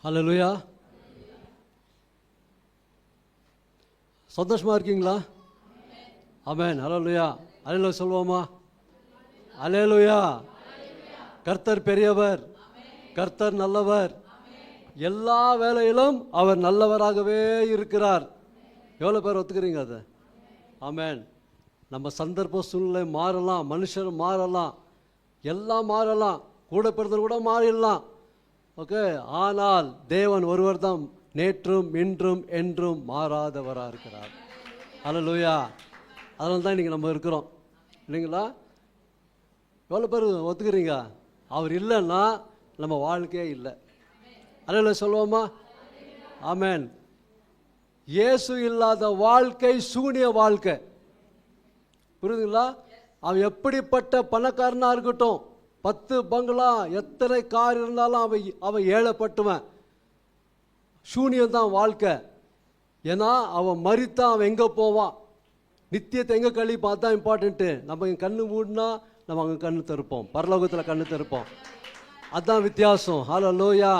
ஹல்லேலூயா. சந்தோஷமா இருக்கீங்களா? ஆமென். ஹல்லேலூயா. அல்லேலூயா சொல்வோமா? அல்லேலூயா. கர்த்தர் பெரியவர், கர்த்தர் நல்லவர், எல்லா வேளையிலும் அவர் நல்லவராகவே இருக்கிறார். எவ்வளோ பேர் ஒத்துக்கிறீங்க அதை? ஆமென். நம்ம சந்தர்ப்ப சூழ்நிலை மாறலாம், மனுஷர் மாறலாம், எல்லாம் மாறலாம், கூட பிறந்தவர் கூட மாறிடலாம். ஓகே, ஆனால் தேவன் ஒருவர் தான் நேற்றும் இன்றும் என்றும் மாறாதவராக இருக்கிறார். அல்லேலூயா. அதனால தான் இன்றைக்கி நம்ம இருக்கிறோம் இல்லைங்களா? எவ்வளோ பேர் ஒத்துக்கிறீங்க? அவர் இல்லைன்னா நம்ம வாழ்க்கையே இல்லை. அல்லேலூயா சொல்லுவோமா? ஆமென். இயேசு இல்லாத வாழ்க்கை சூனிய வாழ்க்கை. புரியுதுங்களா? அவன் எப்படிப்பட்ட பணக்காரனாக இருக்கட்டும், 10 பங்களா எத்தனை கார் இருந்தாலும் அவன் ஏழைப்பட்டுவன். சூனியம் தான் வாழ்க்கை. ஏன்னா அவன் மரித்தா அவன் எங்கே போவான், நித்தியத்தை எங்கே கழிப்பான், அதுதான் இம்பார்ட்டண்ட்டு. நம்ம இங்கே கண்ணு மூடினா நம்ம அங்கே கண்ணு திறப்போம், பரலோகத்தில் கண்ணு திறப்போம். அதுதான் வித்தியாசம். ஹல்லேலூயா.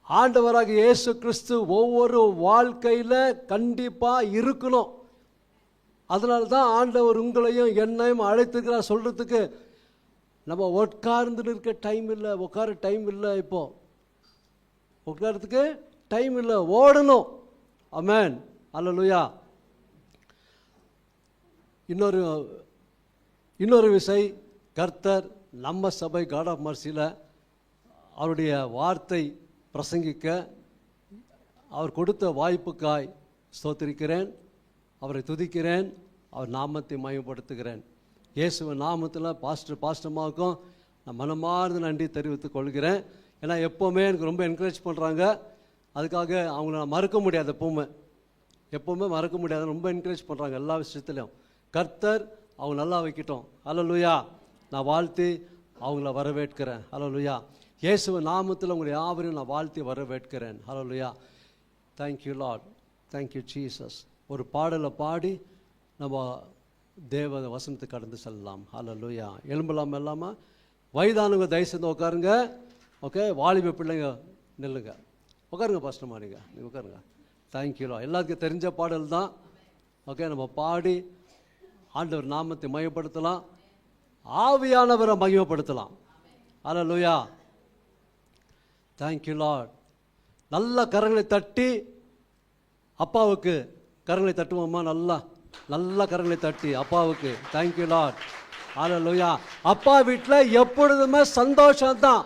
ஆண்டவராக இயேசு கிறிஸ்து ஒவ்வொரு வாழ்க்கையில் கண்டிப்பாக இருக்கணும். அதனால தான் ஆண்டவர் உங்களையும் என்னையும் அழைத்துக்கிறார். சொல்கிறதுக்கு நம்ம உட்கார்ந்து இருக்க டைம் இல்லை, உட்கார டைம் இல்லை, இப்போ உட்காரத்துக்கு டைம் இல்லை, ஓடணும். ஆமென். அல்லேலூயா. இன்னொரு விஷயம், கர்த்தர் நம்ம சபை காட் ஆஃப் மர்சியில் அவருடைய வார்த்தை பிரசங்கிக்க அவர் கொடுத்த வாய்ப்புக்காய் ஸ்தோத்திரிக்கிறேன், அவரை துதிக்கிறேன், அவர் நாமத்தை மகிமைப்படுத்துகிறேன். இயேசுவின் நாமத்தில் பாஸ்டர்மாவுக்கும் நான் மனமார்ந்த நன்றி தெரிவித்துக் கொள்கிறேன். ஏன்னா எப்போவுமே எனக்கு ரொம்ப என்கரேஜ் பண்ணுறாங்க. அதுக்காக அவங்கள நான் மறக்க முடியாது, எப்போவுமே மறக்க முடியாது. ரொம்ப என்கரேஜ் பண்ணுறாங்க எல்லா விஷயத்துலையும். கர்த்தர் அவங்க நல்லா வைக்கட்டும். அல்லேலூயா. நான் வாழ்த்தி அவங்கள வரவேற்கிறேன். அல்லேலூயா. இயேசுவின் நாமத்தில் உங்களை யாவரையும் நான் வாழ்த்தி வரவேற்கிறேன். அல்லேலூயா. Thank you Lord, thank you Jesus. ஒரு பாடலை பாடி நம்ம தேவ வசனத்துக்கு கடந்து செல்லலாம். அல்லேலூயா. எலும்பலாம் இல்லாமல் வயதானவங்க தயவு செய்து உட்காருங்க. ஓகே, வாலிப பிள்ளைங்க நில்லுங்க, உட்காருங்க. பாஸ்டர் மாறிங்க, நீங்கள் உட்காருங்க. தேங்க்யூலா. எல்லாத்துக்கும் தெரிஞ்ச பாடல் தான். ஓகே, நம்ம பாடி ஆண்டவர் நாமத்தை மகிமைப்படுத்தலாம், ஆவியானவரை மகிமைப்படுத்தலாம். அல்லேலூயா. Thank you Lord. நல்ல கரங்களை தட்டி அப்பாவுக்கு கரங்களை தட்டுவோம்மா. நல்ல கரங்களை தட்டி அப்பாவுக்கு தேங்க்யூ லார்ட். அல்லேலூயா. அப்பா வீட்டில் எப்பொழுதுமே சந்தோஷம் தான்,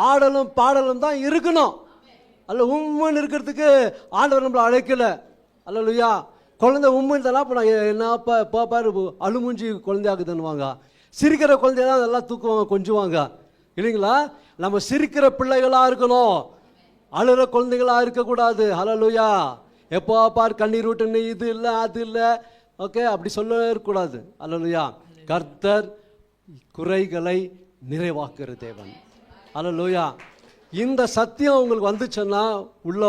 ஆடலும் பாடலும் தான் இருக்கணும். அல்ல உண்மைன்னு இருக்கிறதுக்கு ஆண்டவர் நம்மளை அழைக்கல. அல்லேலூயா. குழந்தை உண்மைன்னு தானே. இப்போ நான் என்னப்பா பாரு அழுமுஞ்சி குழந்தையாக்குதுன்னுவாங்க. சிரிக்கிற குழந்தைய தான் நல்லா தூக்குவாங்க, கொஞ்சுவாங்க இல்லைங்களா? நம்ம சிரிக்கிற பிள்ளைகளாக இருக்கணும், அழுகிற குழந்தைகளாக இருக்கக்கூடாது. அல்லேலூயா. எப்போ பார் கண்ணீர் விட்டுன்னு இது இல்லை அது இல்லை, ஓகே, அப்படி சொல்லவே இருக்கக்கூடாது. அல்லேலூயா. கர்த்தர் குறைகளை நிறைவாக்குற தேவன். அல்லேலூயா. இந்த சத்தியம் உங்களுக்கு வந்துச்சுன்னா, உள்ள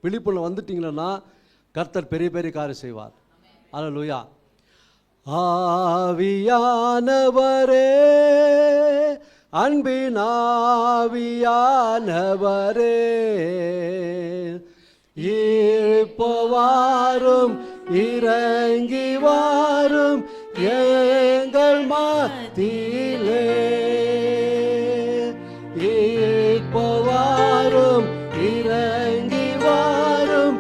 விழிப்புணர்வு வந்துட்டீங்கன்னா கர்த்தர் பெரிய பெரிய காரியம் செய்வார். அல்லேலூயா. ஆவியானவரே, அன்பின் ஆவியானவரே, இப்போ வாரும், இறங்கி வாரும் எங்கள் மத்தியிலே. இப்போ வாரும், இறங்கி வாரும்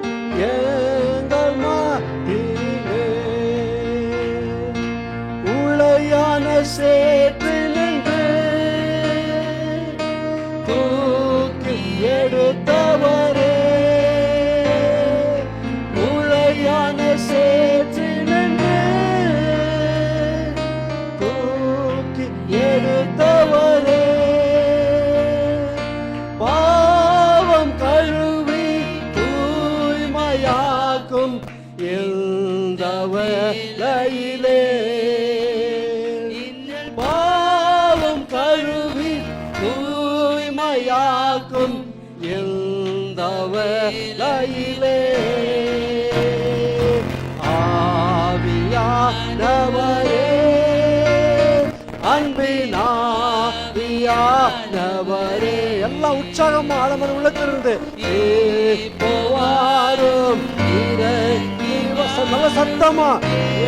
எங்கள் மத்தியிலே. உளையான சேற்றினின்று தூக்கி எடுத்தவரே, எடுத்தவரே, பாவம் கழுவி தூய்மையாக்கும் இந்த வேளையிலே. பாவம் கழுவி தூய்மையாக்கும் இந்த வேளையிலே. ஆவியானவரே, அன்பின் ஆவியானவரே, ஆவியானவரே. எல்லாம் உற்சாகமா ஆழமான உள்ளத்திலிருந்து வாரும் இறங்கி நல்ல சத்தமா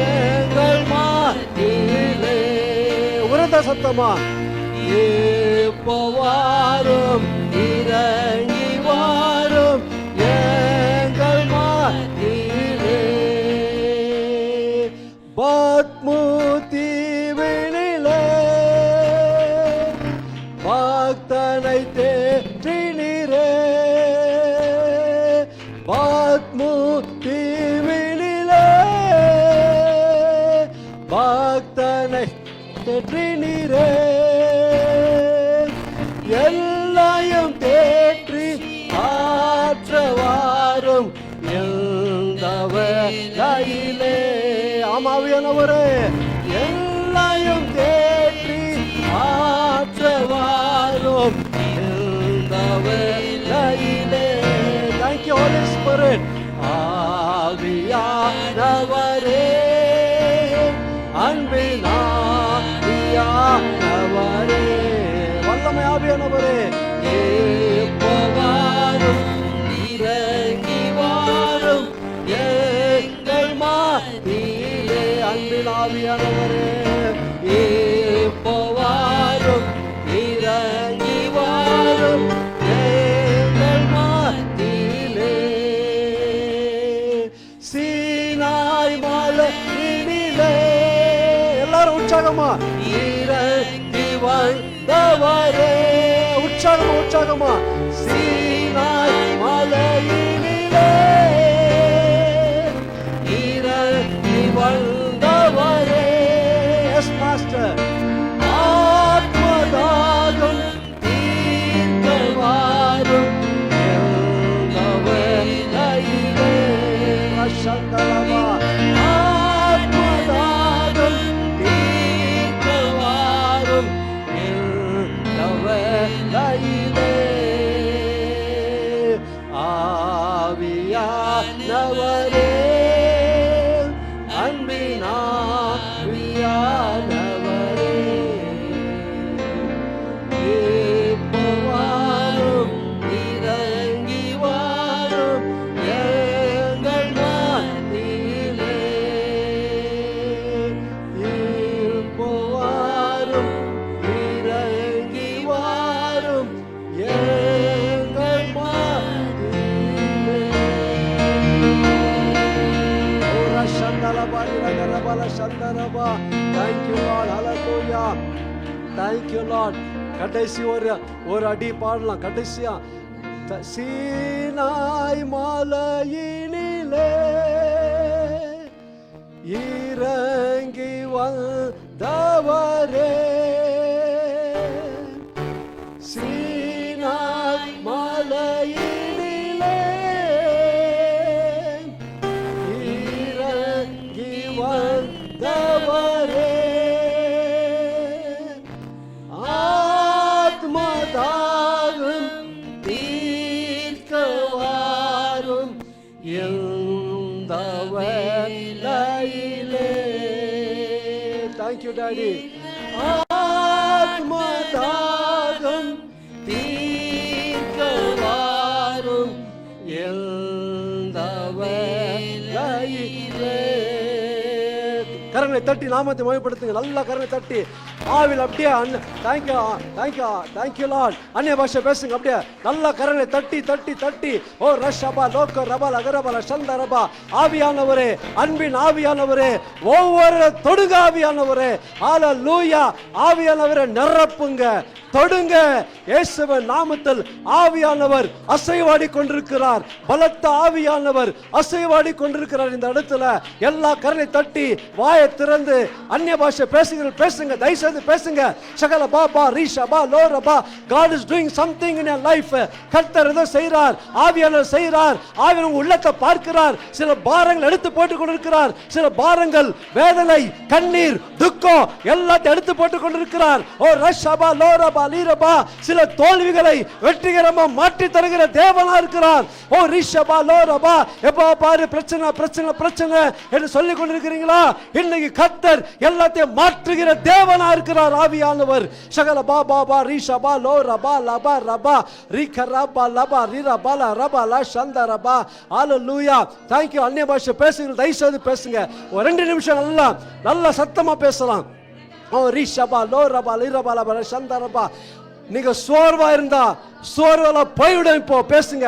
எங்கள் மத்தியிலே உரத்த சத்தமா வாரும் இறங்கி வாரும் எங்கள் மத்தியிலே. பத்மு தீவினிலே பக்தனை தேற்றினீரே. பத்மு தீவினிலே பக்தனை தேற்றினீரே. எல்லாயும் தேற்றி ஆற்றவாரும் எந்தவரையிலே. ஆமாவியானவரே, எல்லாயும் தேற்றி ஆற்றவாரும் எந்தவரையிலே. Thank you Holy Spirit. ஆவியானவரே, அன்பின் ஆவியானவரே, வல்லமை ஆவியானவரே, வாரும் இறங்கி வாரும் எங்கள் மத்தியிலே. அன்பின் ஆவியானவரே, வாரும் இறங்கி வாரும் எங்கள் மத்தியிலே. சீனாய் மலையினிலே எல்லாரும் உற்சாகமா இறங்கி வந்தவரே. உற்சாகமா உற்சாகமா சீனாய் மலையினிலே இறங்கி வந்தவரே. Yes master. ஆத்மதாகம் தீர்க்க வாரும் எந்தவரையிலே. சந்தரமா ஆத்மதாகம் தீர்க்க வாரும் எந்தவரையிலே. ஆவியானவரே, அன்பின் ஆவியானவரே, வாரும் இறங்கி வாரும் எங்கள் மத்தியிலே. வாரும் இறங்கி வாரும் எங்கள் மத்தியிலே. Thank you Lord. Hallelujah. Thank you Lord. கடைசி ஒரு அடி பாடலாம். கடைசியா சீனாய் மலையினிலே இறங்கி வந்தவரே. சீனாய் மலையினிலே இறங்கி வந்தவரே. ஆத்மதாகம் தீர்க்க வாரும் எந்தவரையிலே. Thank you Daddy. ஆத்மதாகம் தீர்க்க வாரும் எந்தவரையிலே. கரங்களை தட்டி நாமத்தை மகிமைப்படுத்துங்க. நல்லா கரங்களை தட்டி ஆவில் அப்படியே தேங்க்யூ லார்ட். அந்நிய பாஷை பேசுங்க. அப்படியே நல்லா கரங்களை தட்டி தட்டி தட்டி ஓ ரஷபா லோக்க ரபா அகரபா சந்த ரபா. ஆவியானவரே, அன்பின் ஆவியானவரே, ஒவ்வொரு தொடுங்க ஆவியானவரே. ஹல்லேலூயா. ஆவியானவரை நிரப்புங்க, தொடுங்க. இயேசுவின் நாமத்தில் ஆவியானவர் அசைவாடி கொண்டிருக்கிறார். பலத்த ஆவியானவர் அசைவாடி கொண்டிருக்கிறார் இந்த இடத்துல. எல்லா கரங்களை தட்டி வாயை திறந்து அந்நிய பாஷை பேசுங்க. தயவுசெய்து பேசுங்க. சகல Baba ரீஷபா லோரபா. God is doing something in your life. கர்த்தர் ஏதோ செய்கிறார். ஆவியானவர் செய்கிறார். ஆவியானவர் உள்ளத்தை பார்க்கிறார். சில பாரங்கள் எடுத்து போட்டுக் கொண்டிருக்கிறார். சில பாரங்கள், வேதனை, கண்ணீர், துக்கம் எல்லாத்தையும் எடுத்து போட்டுக் கொண்டிருக்கிறார். ஓ ரஷபா லோரபா லீரபா சில தோல்விகளை வெற்றிகரமா மாற்றி தருகிற தேவனா இருக்கிறார். ஓ ரிஷபா லோரபா எப்பா பாரு பிரச்சனை பிரச்சனை பிரச்சனை என்று சொல்லிக் கொண்டிருக்கிறீங்களா? இன்னைக்கு கர்த்தர் எல்லாத்தையும் மாற்றுகிற தேவனா இருக்கிறார் ஆவியானவர். சகல பாபா பா ரிஷபா லோரபா லபா ரபா ரிகரபா லபா ரிரபா லபா லா சந்தரபா. ஹalleluya. thank you. அன்னிய பாஷை பேசுங்க, தயவு செய்து பேசுங்க. ஒரு 2 நிமிஷம் நல்லா சத்தமா பேசலாம். ஓ ரிஷபா லோரபா லிரபா லபா சந்தரபா. நீங்க சோர்வா இருந்தா சோர்வல போய்விடும். இப்போ பேசுங்க.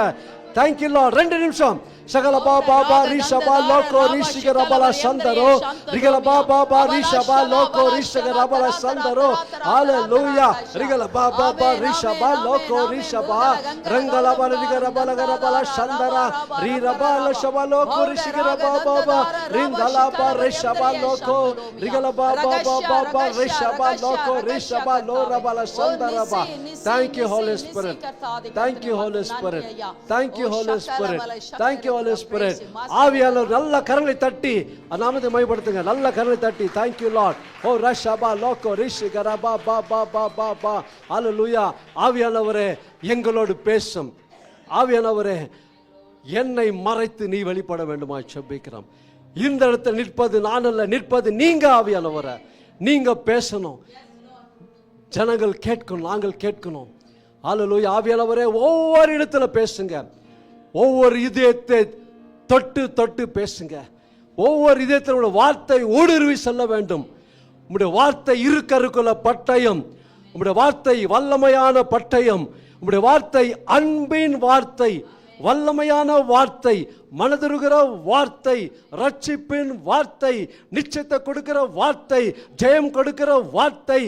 thank you Lord. 2 நிமிஷம். சகல பாபா பா ரிஷபா லோகோ ரிஷிகரபா சந்தரோ ரிகல பாபா பா ரிஷபா லோகோ ரிஷிகரபா சந்தரோ. ஹalleluya. ரிகல பாபா பா ரிஷபா லோகோ ரிஷபா ரங்கல பா ரிகரபா லகரபா சந்தரா ரிரபா லஷபா லோகோ ரிஷிகரபா பாபா ரிந்தல பா ரிஷபா லோகோ ரிகல பாபா பாபா ரிஷபா லோகோ ரிஷபா லோரபா சந்தரபா. thank you Holy Spirit. thank you Holy Spirit. thank you Holy Spirit. thank you Holy Spirit. ஆவியானவர் நல்ல கரங்களை தட்டி நாமத்தை மகிமைப்படுத்துங்க. நல்ல கரங்களை தட்டி thank you Lord. ஓ ரஷபா லோகோ ரிஷிகரபா பாபா பாபா பா. ஹalleluya. ஆவியானவரே எங்களோடு பேசும். ஆவியானவரே என்னை மறைத்து நீ வெளிப்பட வேண்டுமா ஜெபிக்கிறோம். இந்த இடத்தில் நிற்பது நான் அல்ல, நிற்பது நீங்க ஆவியானவரே. நீங்க பேசணும், ஜனங்கள் கேட்கணும், நாங்கள் கேட்கணும். ஹalleluya. ஆவியானவரே ஒவ்வொரு இடத்துல பேசுங்க. ஒவ்வொரு இதயத்தை தொட்டு தொட்டு பேசுங்க. ஒவ்வொரு இதயத்தினோட வார்த்தை ஊடுருவி செல்ல வேண்டும். உம்முடைய வார்த்தை இருக்கருக்குள்ள பட்டயம், உம்முடைய வார்த்தை வல்லமையான பட்டயம், உம்முடைய வார்த்தை அன்பின் வார்த்தை, வல்லமையான வார்த்தை, மனதுருகிற வார்த்தை, ரட்சிப்பின் வார்த்தை, நிச்சயத்தை கொடுக்கிற வார்த்தை, ஜெயம் கொடுக்கிற வார்த்தை.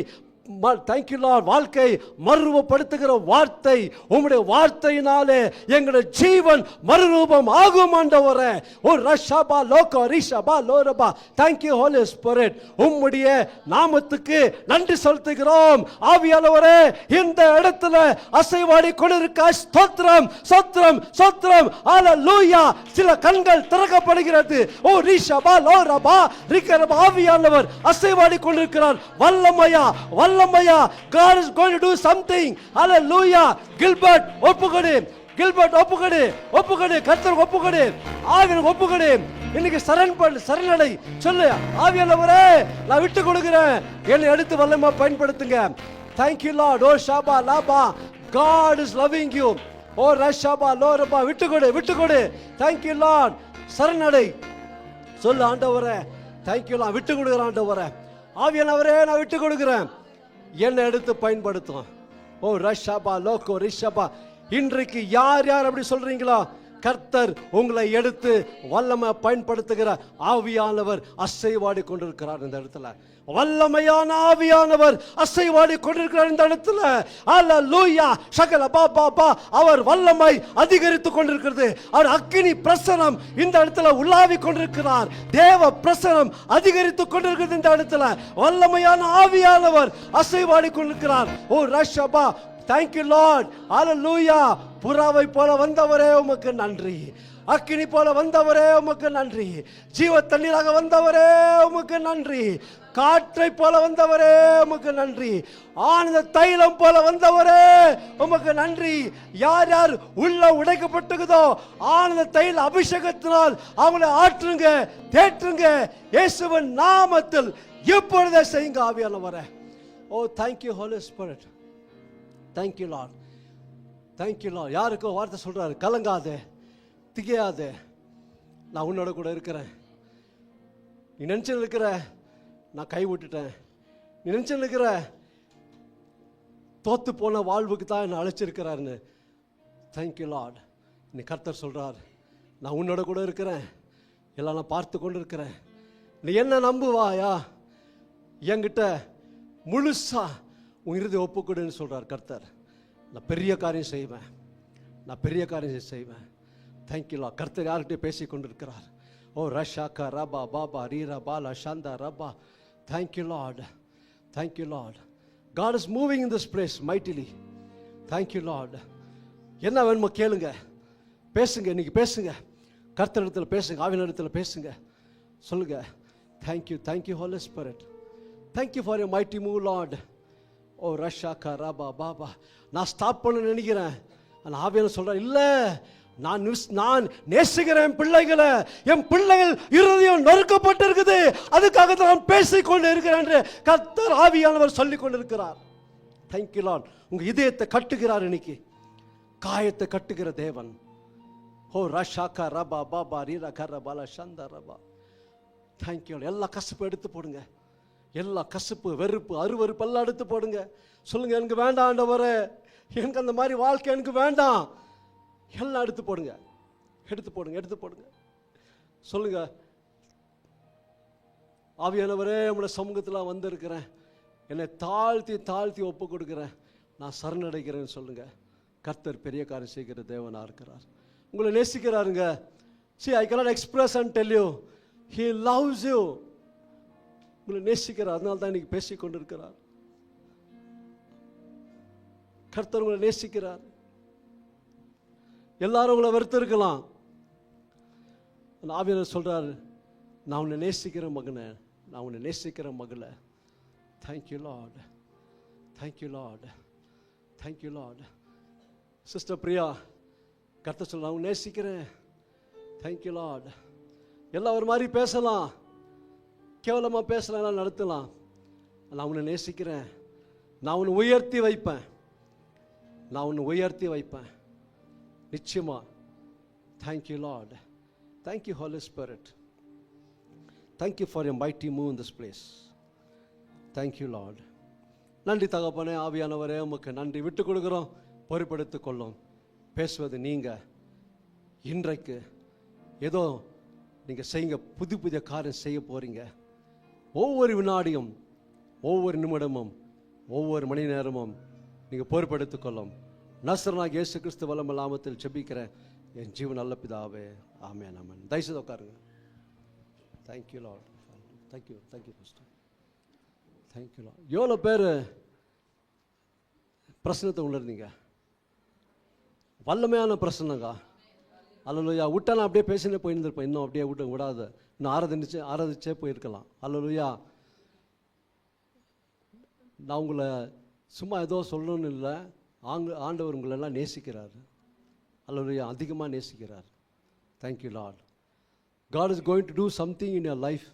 thank you Lord. வாழ்க்கை மறுரூபப்படுத்துகிற வார்த்தை. உம்முடைய வார்த்தையினாலே எங்களுடைய ஜீவன் மறுரூபம் ஆகும் ஆண்டவரே. ஓ ரஷபா லோகோ ரிஷபா லோரபா. thank you Holy Spirit. உம்முடைய நாமத்துக்கு நன்றி செலுத்துகிறோம். ஆவியானவரே இந்த இடத்துல அசைவாடி கொண்டிருக்க ஸ்தோத்திரம் ஸ்தோத்திரம் ஸ்தோத்திரம். ஹalleluya. சில கண்கள் திறக்கப்படுகிறது. ஓ ரிஷபா லோரபா ரிகரபா. ஆவியானவர் அசைவாடி கொண்டிருக்கிறார். வல்லமையா வல்லமையா. God is going to do something. Hallelujah. Gilbert ஒப்புக்கொடு, கில்பர்ட் ஒப்புக்கொடு, ஒப்புக்கொடு, கர்த்தர் ஒப்புக்கொடு, ஆவியானவர் ஒப்புக்கொடு. இன்னைக்கு சரணடை சொல்லு. ஆவியானவரே நான் விட்டு கொடுக்கிறேன், என்னை எடுத்து வல்லமா பயன்படுத்துங்க. thank you Lord. ஓ ஷாபா லாபா. God is loving you. ஓ ரஷபா லோரபா. விட்டுக்கொடு விட்டுக்கொடு. thank you Lord. சரணடை சொல்லு. ஆண்டவரே thank you Lord. விட்டு கொடுக்கிறேன் ஆண்டவரே. ஆவியானவரே நான் விட்டு கொடுக்கிறேன், என்னை எடுத்து பயன்படுத்தும். ஓ ரஷபா லோகோ ரிஷபா. இன்றைக்கு யார் யார் அப்படி சொல்றீங்களோ கர்த்தர் உங்களை எடுத்து வல்லமை பயன்படுத்துகிற ஆவியானவர் அசைவாடி கொண்டிருக்கிறார் இந்த இடத்துல. வல்லமையான ஆவியானவர் அசைவாடி கொண்டிருக்கிறார் இந்த இடத்துல. ஹalleluya. சகல பாபா அவர் வல்லமை அதிகரித்து கொண்டிருக்கிறது. அவர் அக்கினி பிரசனம் இந்த இடத்துல உலாவி கொண்டிருக்கிறார். தேவ பிரசனம் அதிகரித்து கொண்டிருக்கிறது இந்த இடத்துல. வல்லமையான ஆவியானவர் அசைவாடி கொண்டிருக்கிறார். ஓ ரஷபா. thank you Lord. hallelujah. புறாவை போல வந்தவரே உமக்கு நன்றி. அக்கினி போல வந்தவரே உமக்கு நன்றி. ஜீவ தண்ணீராக வந்தவரே உமக்கு நன்றி. காற்றை போல வந்தவரே உமக்கு நன்றி. ஆனந்த தைலம் போல வந்தவரே உமக்கு நன்றி. யார் யார் உள்ள உடைக்கப்பட்டதோ ஆனந்த தைல அபிஷேகத்தினால் அவங்களை ஆற்றுங்க, தேற்றுங்க. இயேசுவின் நாமத்தில் இப்பொழுதே செய்யுங்க ஆவியானவரே. ஓ thank you Holy Spirit. thank you Lord. thank you Lord. யாருக்கோ வார்த்தை சொல்றாரு, கலங்காதே, திகையாதே, நான் உன்னோட கூட இருக்கிறேன். நீ நினைச்சு இருக்கிற நான் கை விட்டுட்டேன், நீ நினைச்சு இருக்கிற தோத்து போன வாழ்வுக்கு தான் என்னை அழைச்சிருக்கிறாருன்னு. thank you Lord. நீ கர்த்தர் சொல்றார், நான் உன்னோட கூட இருக்கிறேன், எல்லாம் நான் பார்த்து கொண்டு இருக்கிறேன். நீ என்ன நம்புவாயா? என்கிட்ட முழுசா உன் இறுதி ஒப்புக்கொடுன்னு சொல்றார் கர்த்தர். நான் பெரிய காரியம் செய்வேன், நான் பெரிய காரியம் செய்வேன். thank you Lord. கர்த்தர் யார்கிட்ட பேசி கொண்டிருக்கிறார். ஓ ரஷாக்கா ரபா பாபா ரீரா பாலா சாந்தா ரபா. thank you Lord. thank you Lord. God is moving in this place mightily. thank you Lord. என்ன வேணுமோ கேளுங்க, பேசுங்க, இன்னைக்கு பேசுங்க, கர்த்தர் இடத்துல பேசுங்க, ஆவியின் இடத்துல பேசுங்க, சொல்லுங்க. thank you Holy Spirit. thank you for your mighty move Lord. ஓ ரஷாக்கா ரபா பாபா, நான் ஸ்டாப் பண்ண நினைக்கிறேன். நான் ஆவியான சொல்கிறேன், இல்லை, நான் நேசிக்கிறேன் பிள்ளைகளை. என் பிள்ளைகள் இருதயம் நொறுக்கப்பட்டிருக்குது, அதுக்காக தான் நான் பேசிக்கொண்டு இருக்கிறேன் என்று கர்த்தர் ஆவியானவர் சொல்லிக் கொண்டிருக்கிறார். Thank you Lord. உங்கள் இதயத்தை கட்டுகிறார் இன்னைக்கு, காயத்தை கட்டுகிற தேவன். ஓ ரஷாக்கா ரபா பாபா ரீரா கரபாலா சந்தா ரபா. தேங்க்யூ. எல்லா கசப்பு எடுத்து போடுங்க, எல்லா கசப்பு, வெறுப்பு, அருவருப்பு எல்லாம் எடுத்து போடுங்க. சொல்லுங்க, எனக்கு வேண்டாம் ஆண்டவரே, எனக்கு அந்த மாதிரி வாழ்க்கை எனக்கு வேண்டாம். எல்லாம் எடுத்து போடுங்க, எடுத்து போடுங்க, எடுத்து போடுங்க. சொல்லுங்க, ஆவியானவரே உங்களுடைய சமூகத்தில் வந்திருக்கிறேன், என்னை தாழ்த்தி தாழ்த்தி ஒப்பு கொடுக்குறேன், நான் சரணடைகிறேன்னு சொல்லுங்க. கர்த்தர் பெரிய காரியம் செய்கிற தேவனாக இருக்கிறார், உங்களை நேசிக்கிறாருங்க. See, I cannot express and tell you, he loves you. உங்களை நேசிக்கிறார், அதனால தான் இன்னைக்கு பேசிக்கொண்டு இருக்கிறார். கர்த்தர் உங்களை நேசிக்கிறார். எல்லாரும் உங்களை வெறுத்து இருக்கலாம், ஆவியானவர் சொல்றாரு, நான் உன்னை நேசிக்கிற மகனை, நான் உன்னை நேசிக்கிற மகளை. Thank you Lord, thank you Lord, thank you Lord. Sister Priya, கர்த்தர் சொல்ல, நான் உன்னை நேசிக்கிறேன். Thank you Lord. எல்லாம் ஒரு மாதிரி பேசலாம், கேவலமாக பேசலாம், நடத்தலாம். நான் உன்னை நேசிக்கிறேன், நான் உன்னை உயர்த்தி வைப்பேன், நான் உன்னை உயர்த்தி வைப்பேன் நிச்சயமா. Thank you Lord, thank you Holy Spirit, thank you for your mighty move in this place. Thank you Lord. நன்றி தகப்பனே, ஆவியானவரே உமக்கு நன்றி. விட்டு கொடுக்குறோம், பொறுப்பெடுத்து கொள்ளும். பேசுவது நீங்கள். இன்றைக்கு ஏதோ நீங்கள் செய்யுங்க, புது புதிய காரியம் செய்ய போகிறீங்க. ஒவ்வொரு வினாடியும், ஒவ்வொரு நிமிடமும், ஒவ்வொரு மணி நேரமும் நீங்கள் பொறுப்பெடுத்து கொள்ளும். நசரனாகிய இயேசு கிறிஸ்து வல்லமை நாமத்தில் ஜெபிக்கிறேன் என் ஜீவன் நல்ல பிதாவே, ஆமென் ஆமென். தயவுசெய்து உட்காருங்க. Thank you Lord, thank you, thank you pastor, thank you Lord. எவ்வளோ பேர் பிரச்சனத்தை உணர்ந்தீங்க? வல்லமையான பிரச்சனைங்க. அல்லேலூயா. விட்டாலும் அப்படியே பேசினே போயிருந்திருப்பேன், இன்னும் அப்படியே விடாத, இன்னும் ஆராதிச்சே போயிருக்கலாம். அல்லேலூயா. நான் உங்களை சும்மா ஏதோ சொல்லணும்னு இல்லை, ஆண்டவர் உங்களெல்லாம் நேசிக்கிறார். அல்லேலூயா, அதிகமாக நேசிக்கிறார். Thank you Lord. God is going to do something in your life.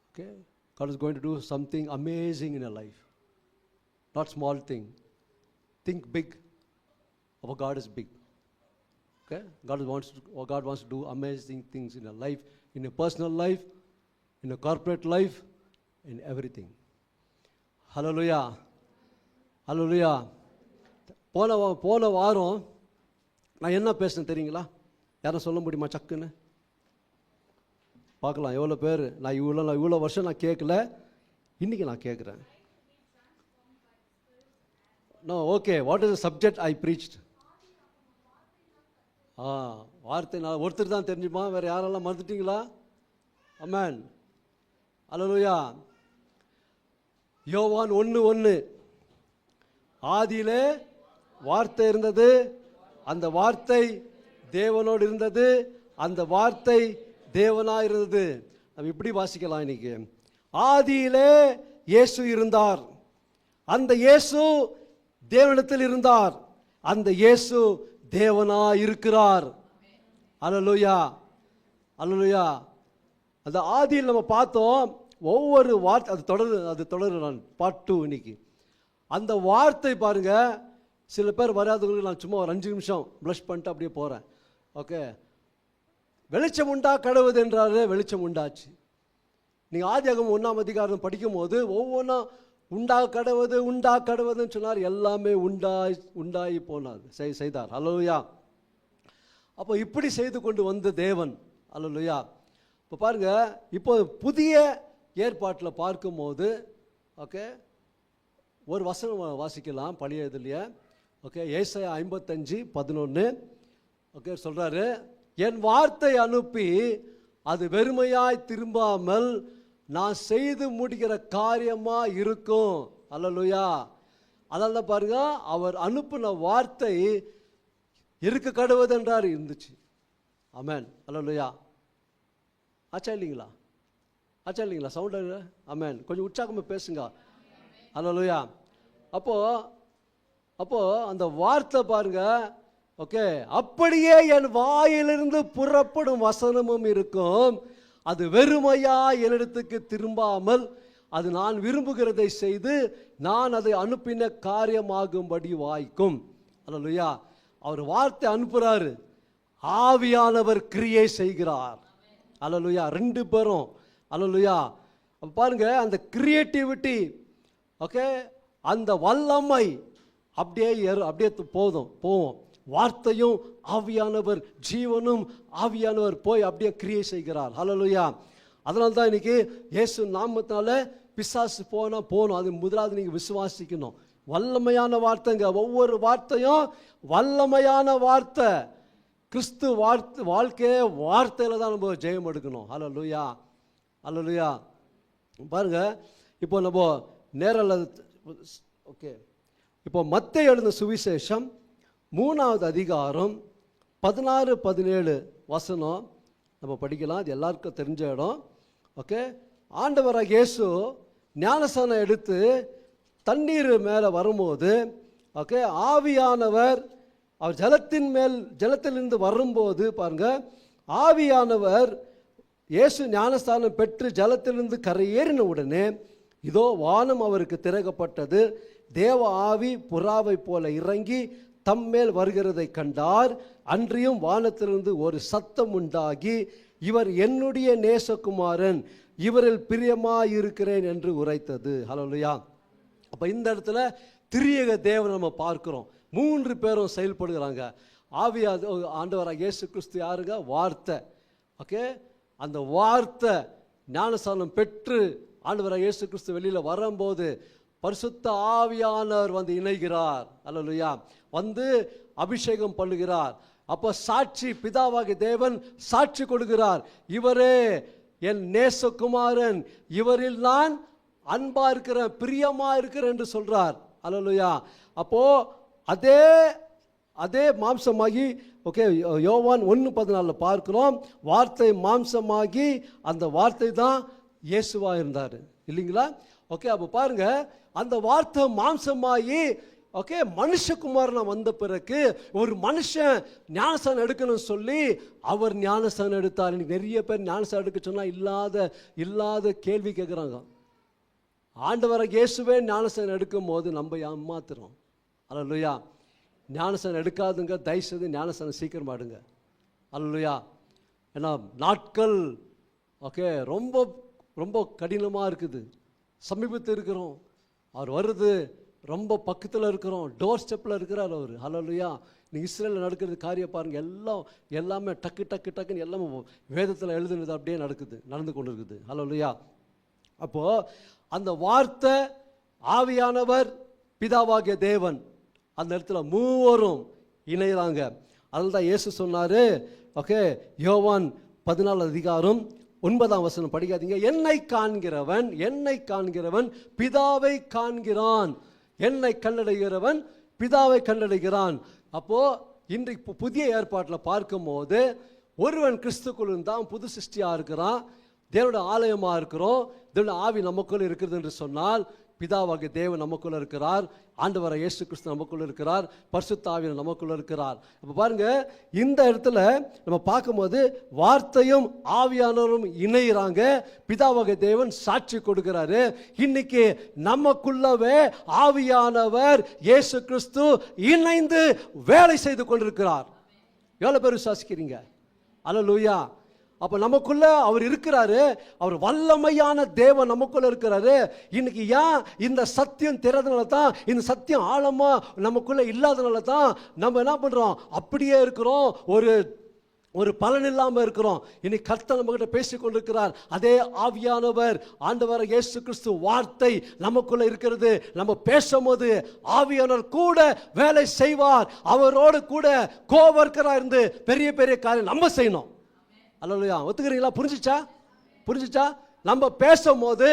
Okay? God is going to do something amazing in your life. Not small thing. Think big. Our God is big. Okay? God wants to do amazing things in your life, in your personal life, in your corporate life, in everything. Hallelujah. Hallelujah. போன வாரம் நான் என்ன பேசினேன் தெரியுங்களா? யாரும் சொல்ல முடியுமா சக்குன்னு? பார்க்கலாம் எவ்வளோ பேர். நான் இவ்வளோ வருஷம் நான் கேட்கல, இன்றைக்கி நான் கேட்குறேன். No, okay. What is the subject I preached? வார்த்தை நான் ஒருத்தர் தான் தெரிஞ்சுமா, வேறு யாரெல்லாம் மறந்துட்டீங்களா? ஆமென். அல்லேலூயா. யோவான் 1:1, ஆதியிலே வார்த்தை இருந்தது, அந்த வார்த்தை தேவனோடு இருந்தது, அந்த வார்த்தை தேவனாய் இருந்தது. நம்ம இப்படி வாசிக்கலாம் இன்னைக்கு. ஆதியிலே இயேசு இருந்தார், அந்த இயேசு தேவனிடத்தில் இருந்தார், அந்த இயேசு தேவனாய் இருக்கிறார். அல்லேலூயா, அல்லேலூயா. அந்த ஆதியில் நம்ம பார்த்தோம், ஒவ்வொரு வார்த்தை அது தொடர் நான் பார்ட் 2 இன்னைக்கு. அந்த வார்த்தை பாருங்க, சில பேர் வராதவங்களுக்கு நான் சும்மா ஒரு 5 நிமிஷம் ப்ளஷ் பண்ணிட்டு அப்படியே போகிறேன். ஓகே. வெளிச்சம் உண்டா கடவுது என்றாலே வெளிச்சம் உண்டாச்சு. நீங்கள் ஆதியாகமம் 1ஆம் அதிகாரம் படிக்கும் போது ஒவ்வொன்றா உண்டா கடவுதுன்னு சொன்னார். எல்லாமே உண்டாகி போனார், செய்தார். அல்லேலூயா. அப்போ இப்படி செய்து கொண்டு வந்த தேவன். அல்லேலூயா. இப்போ பாருங்க, இப்போ புதிய ஏற்பாட்டில் பார்க்கும்போது ஓகே, ஒரு வசனம் வாசிக்கலாம் பழைய இதுலையே. ஓகே, ஏசாயா 55:11. ஓகே, சொல்கிறாரு, என் வார்த்தை அனுப்பி அது வெறுமையாய் திரும்பாமல் நான் செய்து முடிக்கிற காரியமாக இருக்கும். அல்லேலூயா. அதனால பாருங்க, அவர் அனுப்பின வார்த்தை இருக்க கடவுது என்றார், இருந்துச்சு. ஆமென். அல்லேலூயா. ஆச்சா இல்லைங்களா? சவுண்ட். ஆமென். கொஞ்சம் உற்சாகமாக பேசுங்க. அல்லேலூயா. அப்போ அந்த வார்த்தை பாருங்க, ஓகே, அப்படியே என் வாயிலிருந்து புறப்படும் வசனமும் இருக்கும், அது வெறுமையா என்னிடத்துக்கு திரும்பாமல் அது நான் விரும்புகிறதை செய்து நான் அதை அனுப்பின காரியமாகும்படி வாய்க்கும். அல்லேலூயா. அவர் வார்த்தை அனுப்புறாரு, ஆவியானவர் கிரியை செய்கிறார். அல்லேலூயா. 2 பேரும். அல்லேலூயா. பாருங்க, அந்த கிரியேட்டிவிட்டி, ஓகே, அந்த வல்லமை அப்படியே போவோம். வார்த்தையும் ஆவியானவர், ஜீவனும் ஆவியானவர் போய் அப்படியே கிரியை செய்கிறார். ஹல்லேலூயா. அதனால தான் இன்னைக்கு இயேசு நாமத்தினால பிசாசு போகணும். அது முதலாவது நீங்கள் விசுவாசிக்கணும். வல்லமையான வார்த்தைங்க, ஒவ்வொரு வார்த்தையும் வல்லமையான வார்த்தை. கிறிஸ்து வாழ்க்கையே வார்த்தையில் தான் நம்ம ஜெயம் எடுக்கணும். ஹல்லேலூயா. ஹல்லேலூயா. பாருங்க, இப்போ நம்ம நேரில், ஓகே, இப்போ மத்தேயு எழுதின சுவிசேஷம் 3வது அதிகாரம் 16-17 வசனம் நம்ம படிக்கலாம். அது எல்லாருக்கும் தெரிஞ்ச இடம். ஓகே, ஆண்டவராக இயேசு ஞானஸ்நானம் எடுத்து தண்ணீர் மேலே வரும்போது, ஓகே, ஆவியானவர் அவர் ஜலத்திலிருந்து வரும்போது பாருங்க, ஆவியானவர் இயேசு ஞானஸ்நானம் பெற்று ஜலத்திலிருந்து கரையேறின உடனே இதோ வானம் அவருக்கு திறக்கப்பட்டது. தேவ ஆவி புறாவை போல இறங்கி தம்மேல் வருகிறதை கண்டார். அன்றியும் வானத்திலிருந்து ஒரு சத்தம் உண்டாகி, இவர் என்னுடைய நேசகுமாரன், இவரில் பிரியமாயிருக்கிறேன் என்று உரைத்தது. ஹல்லேலூயா. அப்போ இந்த இடத்துல திரியேக தேவன் நம்ம பார்க்கிறோம். 3 பேரும் செயல்படுகிறாங்க. ஆண்டவராக இயேசு கிறிஸ்து யாருங்க? வார்த்தை. ஓகே, அந்த வார்த்தை ஞானஸ்நானம் பெற்று ஆண்டவராக இயேசு கிறிஸ்து வெளியில் வரும்போது பரிசுத்த ஆவியானவர் வந்து இணைகிறார். அல்லேலூயா. வந்து அபிஷேகம் பண்ணுகிறார். அப்போ சாட்சி, பிதாவாகிய தேவன் சாட்சி கொடுக்கிறார், இவரே என் நேசகுமாரன், இவரில் நான் அன்பா இருக்கிறேன், பிரியமா இருக்கிறேன் என்று சொல்றார். அல்லேலூயா. அப்போ அதே மாம்சமாகி, ஓகே, யோவான் 1:14 பார்க்கிறோம், வார்த்தை மாம்சமாகி, அந்த வார்த்தை தான் இயேசுவா இருந்தார், இல்லைங்களா? ஓகே, அப்போ பாருங்க, அந்த வார்த்தை மாம்சமாகி, ஓகே, மனுஷகுமாரன் வந்த பிறகு ஒரு மனுஷன் ஞானஸ்நானம் எடுக்கணும்னு சொல்லி அவர் ஞானஸ்நானம் எடுத்தார். இன்னைக்கு நிறைய பேர் ஞானஸ்நானம் எடுக்க சொன்னா இல்லாத கேள்வி கேட்குறாங்க. ஆண்டவராக இயேசுவே ஞானஸ்நானம் எடுக்கும் போது நம்ம ஏமாத்துறோம். அல்லேலூயா. ஞானஸ்நானம் எடுக்காதுங்க, தயவுசெய்து ஞானஸ்நானம் சீக்கிரம் ஆடுங்க. அல்லேலூயா. ஏன்னா நாட்கள், ஓகே, ரொம்ப ரொம்ப கடினமாக இருக்குது. சமீபத்தில் இருக்கிறோம், அவர் வருது, ரொம்ப பக்கத்தில் இருக்கிறோம், டோர் ஸ்டெப்பில் இருக்கிறார் அவர். ஹல்லேலூயா. நீங்கள் இஸ்ரேலில் நடக்கிறது காரியம் பாருங்கள், எல்லாமே டக்குன்னு எல்லாமே வேதத்தில் எழுதுனது அப்படியே நடந்து கொண்டு இருக்குது. ஹல்லேலூயா. அப்போது அந்த வார்த்தை, ஆவியானவர், பிதாவாகிய தேவன், அந்த இடத்துல மூவரும் இணைகிறாங்க. அதில் தான் இயேசு சொன்னார். ஓகே, யோவான் 14 அதிகாரம் 9ஆம் வசனம் படிக்காதீங்க. என்னை காண்கிறவன் பிதாவை காண்கிறான், என்னை கண்டடைகிறவன் பிதாவை கண்டடைகிறான். அப்போ இன்றைக்கு புதிய ஏற்பாட்டில் பார்க்கும்போது ஒருவன் கிறிஸ்துக்குள் இருந்தான், புது சிருஷ்டியாக இருக்கிறான், தேவனுடைய ஆலயமாக இருக்கிறோம், தேவனுடைய ஆவி நமக்குள் இருக்கிறது என்று சொன்னால், பிதாவாகிய தேவன் நமக்குள்ள இருக்கிறார், ஆண்டவராகிய இயேசு கிறிஸ்து நமக்குள்ள இருக்கிறார், பரிசுத்த ஆவியானவர் நமக்குள்ள இருக்கிறார். அப்போ பாருங்க, இந்த இடத்துல நம்ம பார்க்கும்போது வார்த்தையும் ஆவியானவரும் இணைகிறாங்க, பிதாவாகிய தேவன் சாட்சி கொடுக்கிறாரு. இன்னைக்கு நமக்குள்ளவே ஆவியானவர் இயேசு கிறிஸ்து இணைந்து வேலை செய்து கொண்டிருக்கிறார். எவ்வளவு பேர் விசுவாசிக்கிறீங்க? அல்லேலூயா. அப்போ நமக்குள்ள அவர் இருக்கிறாரு, அவர் வல்லமையான தேவன் நமக்குள்ள இருக்கிறாரு. இன்னைக்கு ஏன் இந்த சத்தியம் தெரியாதனால தான், இந்த சத்தியம் ஆழமா நமக்குள்ள இல்லாதனால தான் நம்ம என்ன பண்றோம், அப்படியே இருக்கிறோம், ஒரு பலன் இல்லாமல் இருக்கிறோம். இன்னைக்கு கர்த்தர் நம்ம கிட்ட பேசிக் கொண்டிருக்கிறார். அதே ஆவியானவர், ஆண்டவர் இயேசு கிறிஸ்து வார்த்தை நமக்குள்ள இருக்கிறது. நம்ம பேசும்போது ஆவியானவர் கூட வேலை செய்வார், அவரோடு கூட கோவர்க்கரா இருந்து பெரிய பெரிய காரியம் நம்ம செய்யணும். அல்லேலூயா. ஒத்துக்கிறீங்களா? புரிஞ்சிச்சா? நம்ம பேசும்போது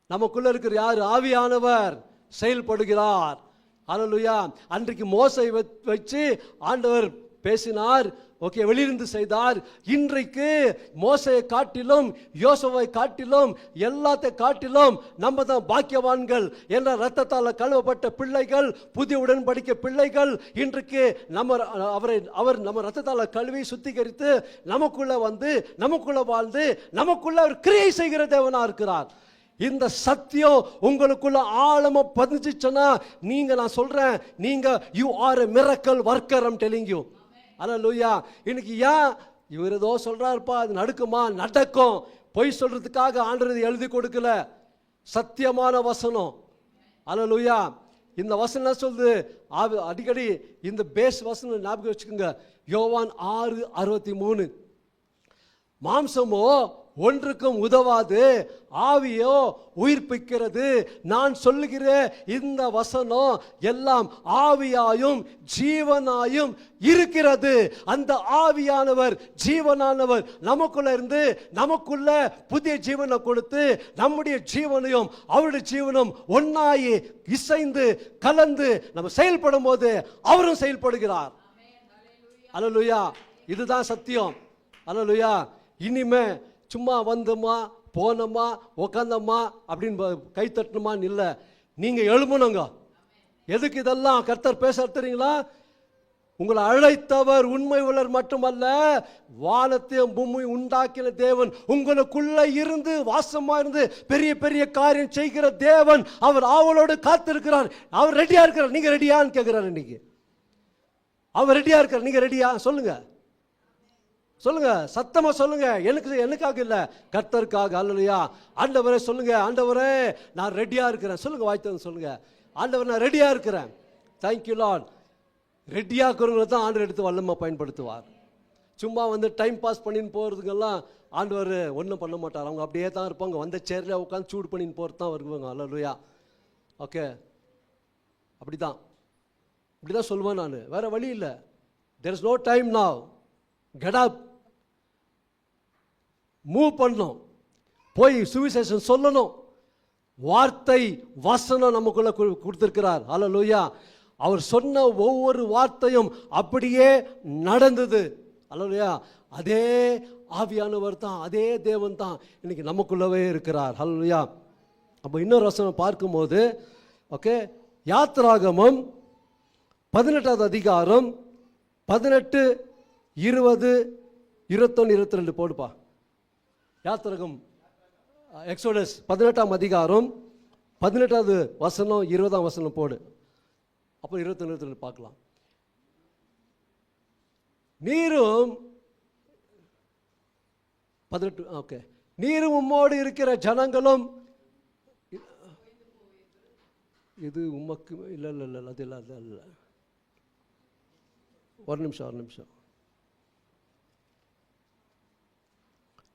நமக்குள்ள இருக்கிற யார்? ஆவியானவர் செயல்படுகிறார். அல்லேலூயா. அன்றைக்கு மோசை வச்சு ஆண்டவர் பேசினார், ஓகே, வெளியிருந்து செய்தார். இன்றைக்கு மோசையை காட்டிலும் யோசுவை காட்டிலும் எல்லாத்தை காட்டிலும் நம்ம தான் பாக்கியவான்கள். என்ற ரத்தத்தால் கழுவப்பட்ட பிள்ளைகள், புதிய உடன்படிக்கை பிள்ளைகள். இன்றைக்கு அவர் நம்ம ரத்தத்தால் கழுவி சுத்திகரித்து நமக்குள்ள வந்து நமக்குள்ள வாழ்ந்து நமக்குள்ள அவர் கிரியை செய்கிற தேவனா இருக்கிறார். இந்த சத்தியம் உங்களுக்குள்ள ஆழமா பதிஞ்சிச்சுன்னா நீங்க, நான் சொல்றேன், நீங்க you are a miracle worker. I'm telling you. அல்லேலூயா. இன்னைக்கு ஏன் இவர் ஏதோ சொல்றாருப்பா, அது நடக்குமா? நடக்கும். பொய் சொல்றதுக்காக ஆண்டவர் எழுதி கொடுக்கல, சத்தியமான வசனம். அல்லேலூயா. இந்த வசனம் என்ன சொல்லுது? அடிக்கடி இந்த பேஸ் வசனம் ஞாபகம் வச்சுக்கோங்க. யோவான் 6:63. மாம்சமோ ஒன்றுக்கும் உதவாது, ஆவியோ உயிர்ப்பிக்கிறது. நான் சொல்லுகிற இந்த வசனம் எல்லாம் ஆவியாயும் ஜீவனாயும் இருக்கிறது. அந்த ஆவியானவர், ஜீவனானவர் நமக்குள்ள இருந்து நமக்குள்ள புதிய ஜீவனை கொடுத்து நம்முடைய ஜீவனையும் அவருடைய ஜீவனும் ஒன்னாயி இசைந்து கலந்து நம்ம செயல்படும் போது அவரும் செயல்படுகிறார். அல்லேலூயா. இதுதான் சத்தியம். அல்லேலூயா. இனிமே சும்மா வந்தோமா போனோமா உக்காந்தோமா அப்படின்னு கை தட்டணுமான்னு இல்லை, நீங்க எழுமணுங்க. எதுக்கு இதெல்லாம் கர்த்தர் பேச தெரியுங்களா? உங்களை அழைத்தவர் உண்மை உள்ளவர் மட்டுமல்ல, வானத்தையும் பூமி உண்டாக்கின தேவன் உங்களுக்குள்ள இருந்து வாசமா இருந்து பெரிய பெரிய காரியம் செய்கிற தேவன். அவர் ஆவலோடு காத்திருக்கிறார். அவர் ரெடியா இருக்கிறார். நீங்க ரெடியான்னு கேட்கிறார். இன்னைக்கு அவர் ரெடியா இருக்கார். நீங்க ரெடியா? சொல்லுங்க, சொல்லுங்க, சத்தமா சொல்லுங்க. எனக்காக இல்ல, கர்த்தருக்காக. அல்லேலூயா. ஆண்டவரே சொல்லுங்க, ஆண்டவரே நான் ரெடியா இருக்கிறேன். சொல்லுங்க, வாய்த்து சொல்லுங்க, ஆண்டவர் நான் ரெடியா இருக்கிறேன். Thank you Lord. ரெடியா இருக்கிறவங்களை தான் ஆண்டவர் எடுத்து வல்லமா பயன்படுத்துவார். சும்மா வந்து டைம் பாஸ் பண்ணின்னு போறதுக்கெல்லாம் ஆண்டவர் ஒன்றும் பண்ண மாட்டார். அவங்க அப்படியே தான் இருப்பாங்க. வந்த சேர்ல உட்காந்து சூடு பண்ணின்னு போறது தான் வருவாங்க. அல்லேலூயா. ஓகே, அப்படிதான் சொல்லுவேன் நான். வேற வழி இல்லை. there is no time now. get up, move பண்ணணும், போய் சுவிசேஷம் சொல்லணும். வார்த்தை வசனம் நமக்குள்ள கொடுத்திருக்கிறார். அல்லேலூயா. அவர் சொன்ன ஒவ்வொரு வார்த்தையும் அப்படியே நடந்தது. அல்லேலூயா. அதே ஆவியானவர் தான், அதே தேவன் தான் இன்னைக்கு நமக்குள்ளவே இருக்கிறார். அல்லேலூயா. அப்போ இன்னொரு வசனம் பார்க்கும்போது, ஓகே, யாத்திராகமம் 18வது அதிகாரம் 18, 20, 21, 22 போடுப்பா. யாத்திராகமம் எக்ஸோடஸ் 18ஆம் அதிகாரம் 18வது வசனம் 20ஆம் வசனம் போடு. அப்புறம் 21, 22 பார்க்கலாம். நீரும் 18, ஓகே, நீரும் உம்மோடு இருக்கிற ஜனங்களும் இது உமக்கு இல்லை இல்லை இல்லை அது இல்லை அது இல்லை. ஒரு நிமிஷம்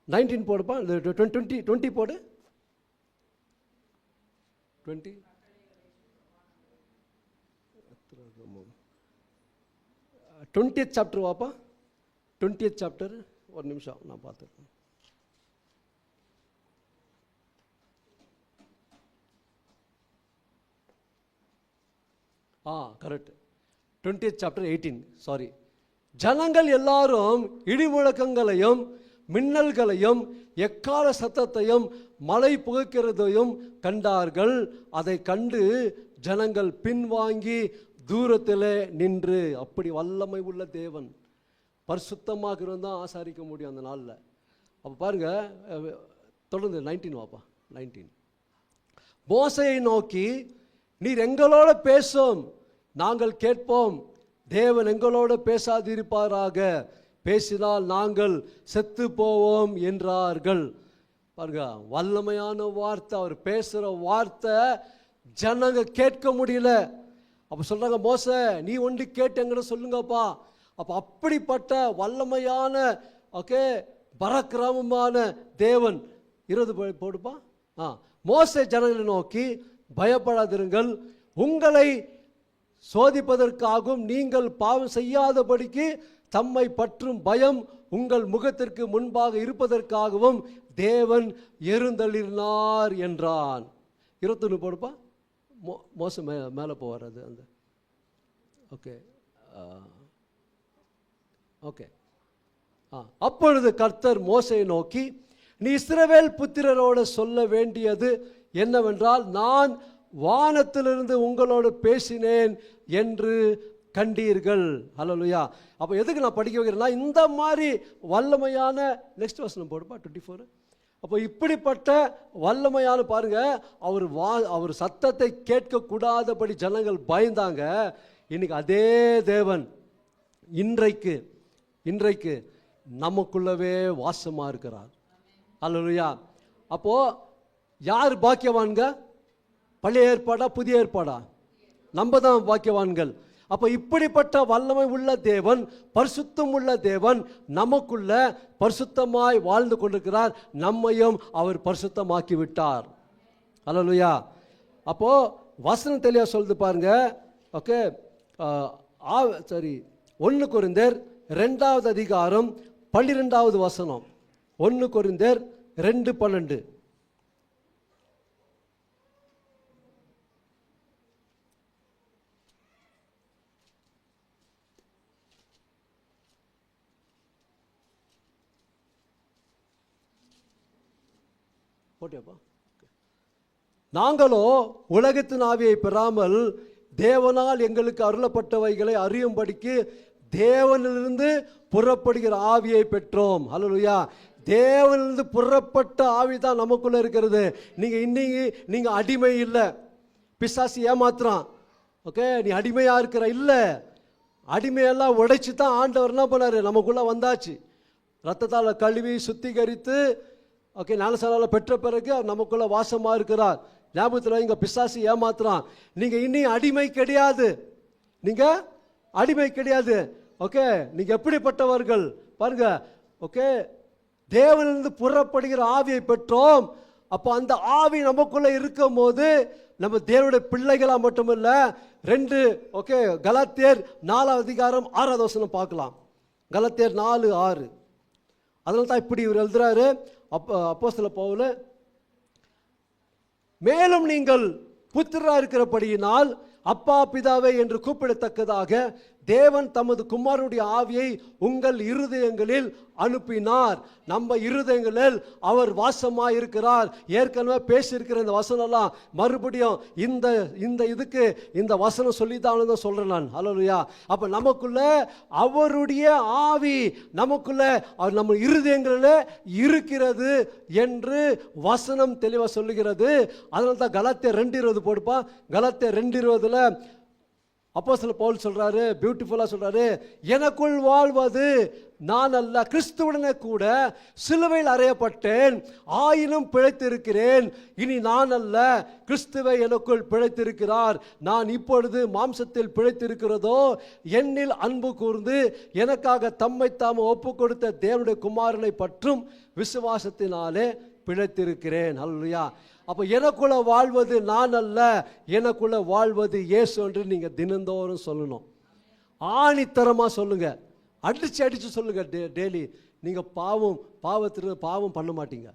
19 போடுப்பா. 20 போடு. 20 20th சாப்டர் வாப்பா. 20th chapter. ஒரு நிமிஷம் நான் பார்த்துருக்கேன். கரெக்ட். 20th chapter 18. சாரி. ஜனங்கள் எல்லாரும் இடிமுழக்கங்களையும் மின்னல்களையும் எக்கால சத்தத்தையும் மழை புகைக்கிறதையும் கண்டார்கள். அதை கண்டு ஜனங்கள் பின்வாங்கி தூரத்திலே நின்று. அப்படி வல்லமை உள்ள தேவன், பரிசுத்தமாக இருந்தால் ஆசாரிக்க முடியும் அந்த நாளில். அப்போ பாருங்க, தொடர்ந்து 19 வாப்பா. 19. மோசையை நோக்கி, நீர் எங்களோட பேசும், நாங்கள் கேட்போம். தேவன் எங்களோட பேசாதிருப்பாராக, பேசினால் நாங்கள் செத்து போவோம் என்றார்கள். பாருங்க, வல்லமையான வார்த்தை. அவர் பேசுகிற வார்த்தை ஜனங்க கேட்க முடியல. அப்போ சொல்கிறாங்க, மோசே நீ ஒன்று கேட்டு எங்கிட்ட சொல்லுங்கப்பா. அப்போ அப்படிப்பட்ட வல்லமையான, ஓகே, பராக்கிரமமான தேவன். 20 போடுப்பா. மோசே ஜனங்களை நோக்கி, பயப்படாதிருங்கள், உங்களை சோதிப்பதற்காகவும் நீங்கள் பாவம் செய்யாதபடிக்கு தம்மை பற்றும் பயம் உங்கள் முகத்திற்கு முன்பாக இருப்பதற்காகவும் தேவன் எழுந்தருளினார் என்றான். 21 போடுப்பா. மோசம் மேலே போவார். அது அந்த ஓகே ஓகே. அப்பொழுது கர்த்தர் மோசேயை நோக்கி, நீ இஸ்ரவேல் புத்திரரோடு சொல்ல வேண்டியது என்னவென்றால், நான் வானத்திலிருந்து உங்களோடு பேசினேன் என்று கண்டீர்கள். ஹல்லேலூயா. அப்போ எதுக்கு நான் படிக்க வைக்கிறேன்னா, இந்த மாதிரி வல்லமையான, நெக்ஸ்ட் வசனம் போடுப்பா 24. அப்போ இப்படிப்பட்ட வல்லமையான பாருங்க, அவர் சத்தத்தை கேட்கக்கூடாதபடி ஜனங்கள் பயந்தாங்க. இன்னைக்கு அதே தேவன் இன்றைக்கு நமக்குள்ளவே வாசமா இருக்கிறார். ஹல்லேலூயா. அப்போ யார் பாக்கியவான்க? பழைய ஏற்பாடா புதிய ஏற்பாடா? நம்ம தான் பாக்கியவான்கள். அப்போ இப்படிப்பட்ட வல்லமை உள்ள தேவன், பரிசுத்தம் உள்ள தேவன் நமக்குள்ள பரிசுத்தமாய் வாழ்ந்து கொண்டிருக்கிறார். நம்மையும் அவர் பரிசுத்தமாக்கி விட்டார். ஹல்லேலூயா. அப்போ வசனம் தெளிவா சொல்லுது பாருங்க. ஓகே, சரி, 1 கொரிந்தியர் 2வது அதிகாரம் 12வது வசனம். 1 கொரிந்தியர் 2:12. போட்டியாப்பா? நாங்களோ உலகத்தின் ஆவியை பெறாமல் தேவனால் எங்களுக்கு அருளப்பட்டவைகளை அறியும்படிக்கு தேவனிலிருந்து புறப்படுகிற ஆவியை பெற்றோம். ஹல்லேலூயா. தேவனிலிருந்து புறப்பட்ட ஆவி தான் நமக்குள்ள இருக்கிறது. நீங்க அடிமை இல்லை. பிசாசு ஏமாத்துறான். ஓகே, நீ அடிமையா இருக்கிற இல்லை. அடிமையெல்லாம் உடைச்சு தான் ஆண்டவர் என்ன பண்ணாரு, நமக்குள்ள வந்தாச்சு. ரத்தத்தால் கழுவி சுத்திகரித்து, ஓகே, ஞானஸ்நானம் பெற்ற பிறகு நமக்குள்ள வாசமா இருக்கிறார். ஞாபகத்தில் இங்க பிசாசு ஏமாத்துறான். நீங்க அடிமை கிடையாது. நீங்க அடிமை கிடையாது. ஓகே, நீங்க எப்படிப்பட்டவர்கள் பாருங்க. ஓகே, தேவனிலிருந்து புறப்படுகிற ஆவியை பெற்றோம். அப்போ அந்த ஆவி நமக்குள்ள இருக்கும் போது நம்ம தேவனுடைய பிள்ளைகளா மட்டுமல்ல. 2 ஓகே கலாத்தியர் 4வது அதிகாரம் 6வது வசனம் பார்க்கலாம். கலாத்தியர் 4:6. அதனால தான் இப்படி இவர் எழுதுறாரு அப்போஸ்தலர் பவுல். மேலும் நீங்கள் புத்திரராக இருக்கிறபடியினால் அப்பா பிதாவே என்று கூப்பிடத்தக்கதாக தேவன் தமது குமாரனுடைய ஆவியை உங்கள் இருதயங்களில் அனுப்பினார். நம்ம இருதயங்களில் அவர் வாசமாக இருக்கிறார். ஏற்கனவே பேசியிருக்கிற இந்த வசனம்லாம் மறுபடியும் இந்த இதுக்கு இந்த வசனம் சொல்லித்தான் சொல்றேன் நான். ஹல்லேலூயா. அப்ப நமக்குள்ள அவருடைய ஆவி நமக்குள்ள நம்ம இருதயங்களில் இருக்கிறது என்று வசனம் தெளிவாக சொல்லுகிறது. அதனால தான் கலாத்தியர் 2:20 போடுப்பா. கலாத்தியர் 2:20 அப்போஸ்தலர் பவுல் சொல்றாரு, பியூட்டிஃபுல்லா சொல்றாரு, எனக்குள் வாழ்வது நான் அல்ல, கிறிஸ்துவுடனே கூட சிலுவையில் அறையப்பட்டேன், ஆயினும் பிழைத்திருக்கிறேன். இனி நான் அல்ல, கிறிஸ்துவை எனக்குள் பிழைத்திருக்கிறார். நான் இப்பொழுது மாம்சத்தில் பிழைத்திருக்கிறதோ என்னில் அன்பு கூர்ந்து எனக்காக தம்மை தாம் ஒப்பு கொடுத்த தேவனுடைய குமாரனை பற்றும் விசுவாசத்தினாலே பிழைத்திருக்கிறேன். ஹல்லேலூயா. அப்போ எனக்குள்ள வாழ்வது நான் அல்ல, எனக்குள்ள வாழ்வது இயேசு என்று நீங்க தினந்தோறும் சொல்லணும். ஆணித்தரமா சொல்லுங்க. அடிச்சு சொல்லுங்க டெய்லி. நீங்க பாவம் பண்ண மாட்டீங்க.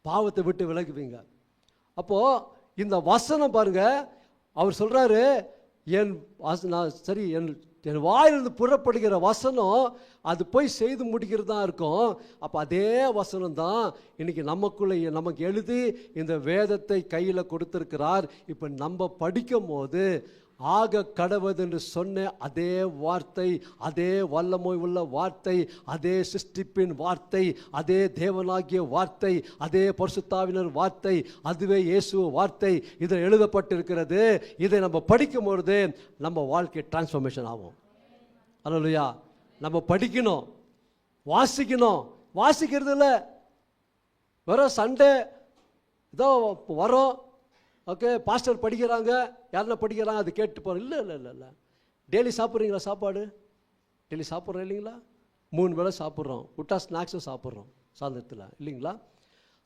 பாவத்தை விட்டு விலகுவீங்க. அப்போ இந்த வசனம் பாருங்க, அவர் சொல்றாரு, என் வாயிலிருந்து புறப்படுகிற வசனம் அது போய் செய்து முடிக்கிறது தான் இருக்கும். அப்போ அதே வசனம் தான் இன்னைக்கு நமக்கு எழுதி இந்த வேதத்தை கையில் கொடுத்திருக்கிறார். இப்போ நம்ம படிக்கும் போது ஆக கடவது என்று சொன்ன அதே வார்த்தை, அதே வல்லமை உள்ள வார்த்தை, அதே சிருஷ்டிப்பின் வார்த்தை, அதே தேவனாகிய வார்த்தை, அதே பரிசுத்தாவினர் வார்த்தை, அதுவே இயேசு வார்த்தை இதில் எழுதப்பட்டிருக்கிறது. இதை நம்ம படிக்கும் பொழுது நம்ம வாழ்க்கை டிரான்ஸ்ஃபர்மேஷன் ஆகும். ஹல்லேலூயா. நம்ம படிக்கணும், வாசிக்கிறது இல்லை. வெறும் சண்டே ஏதோ வரோம், ஓகே பாஸ்டர் படிக்கிறாங்க, யாருன்னா படிக்கிறாங்க, அது கேட்டு போகிறோம். இல்லை. டெய்லி சாப்பிட்றீங்களா? சாப்பாடு டெய்லி சாப்பிட்றோம் இல்லைங்களா? 3 வேளை சாப்பிட்றோம், விட்டா ஸ்நாக்ஸும் சாப்பிட்றோம் சாயந்தரத்தில் இல்லைங்களா?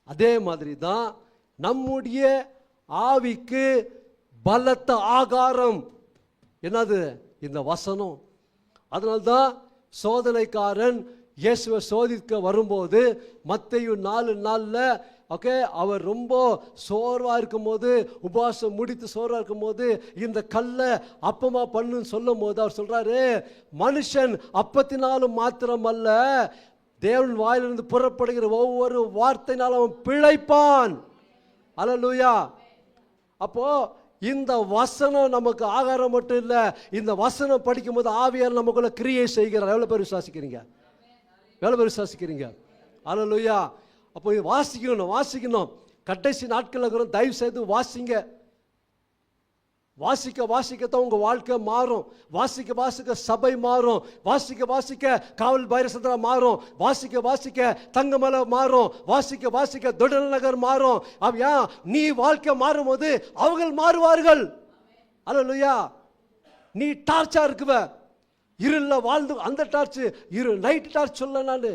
அதே மாதிரி தான் நம்முடைய ஆவிக்கு பலத்த ஆகாரம் என்னது? இந்த வசனம். அதனால்தான் சோதனைக்காரன் இயேசுவை சோதிக்க வரும்போது மத்தேயு 4:4 ஓகே, அவர் ரொம்ப சோர்வாக இருக்கும்போது, உபவாசம் முடித்து சோர்வாக இருக்கும்போது இந்த கல்லை அப்பமா பண்ணுன்னு சொல்லும் போது அவர் சொல்றாரு, மனுஷன் அப்பத்தினாலும் மாத்திரம் அல்ல, தேவன் வாயிலிருந்து புறப்படுகிற ஒவ்வொரு வார்த்தையினாலும் அவன் பிழைப்பான். அல்லேலூயா. அப்போ இந்த வசனம் நமக்கு ஆகாரம் மட்டும் இல்லை, இந்த வசனம் படிக்கும் போது ஆவியார் நமக்குள்ள கிரியை செய்கிறார். எவ்வளோ பேர் விசுவாசிக்கிறீங்க? எவ்வளோ பேர் விசுவாசிக்கிறீங்க? அல்லேலூயா. அப்போ இது வாசிக்கணும். கடைசி நாட்களில் இருக்கிறோம். தயவு செய்து வாசிங்க. வாசிக்கத்தான் உங்கள் வாழ்க்கை மாறும். வாசிக்க சபை மாறும். வாசிக்க காவல் பைரசந்திரா மாறும். வாசிக்க தங்கமலை மாறும். வாசிக்க தொடல் நகர் மாறும். அப்படியா நீ வாழ்க்கை மாறும் போது அவர்கள் மாறுவார்கள். அல்லேலூயா. நீ டார்ச்சா இருக்குவ, இருள வாழ்ந்து, அந்த டார்ச் நைட் டார்ச் சொல்ல, நான்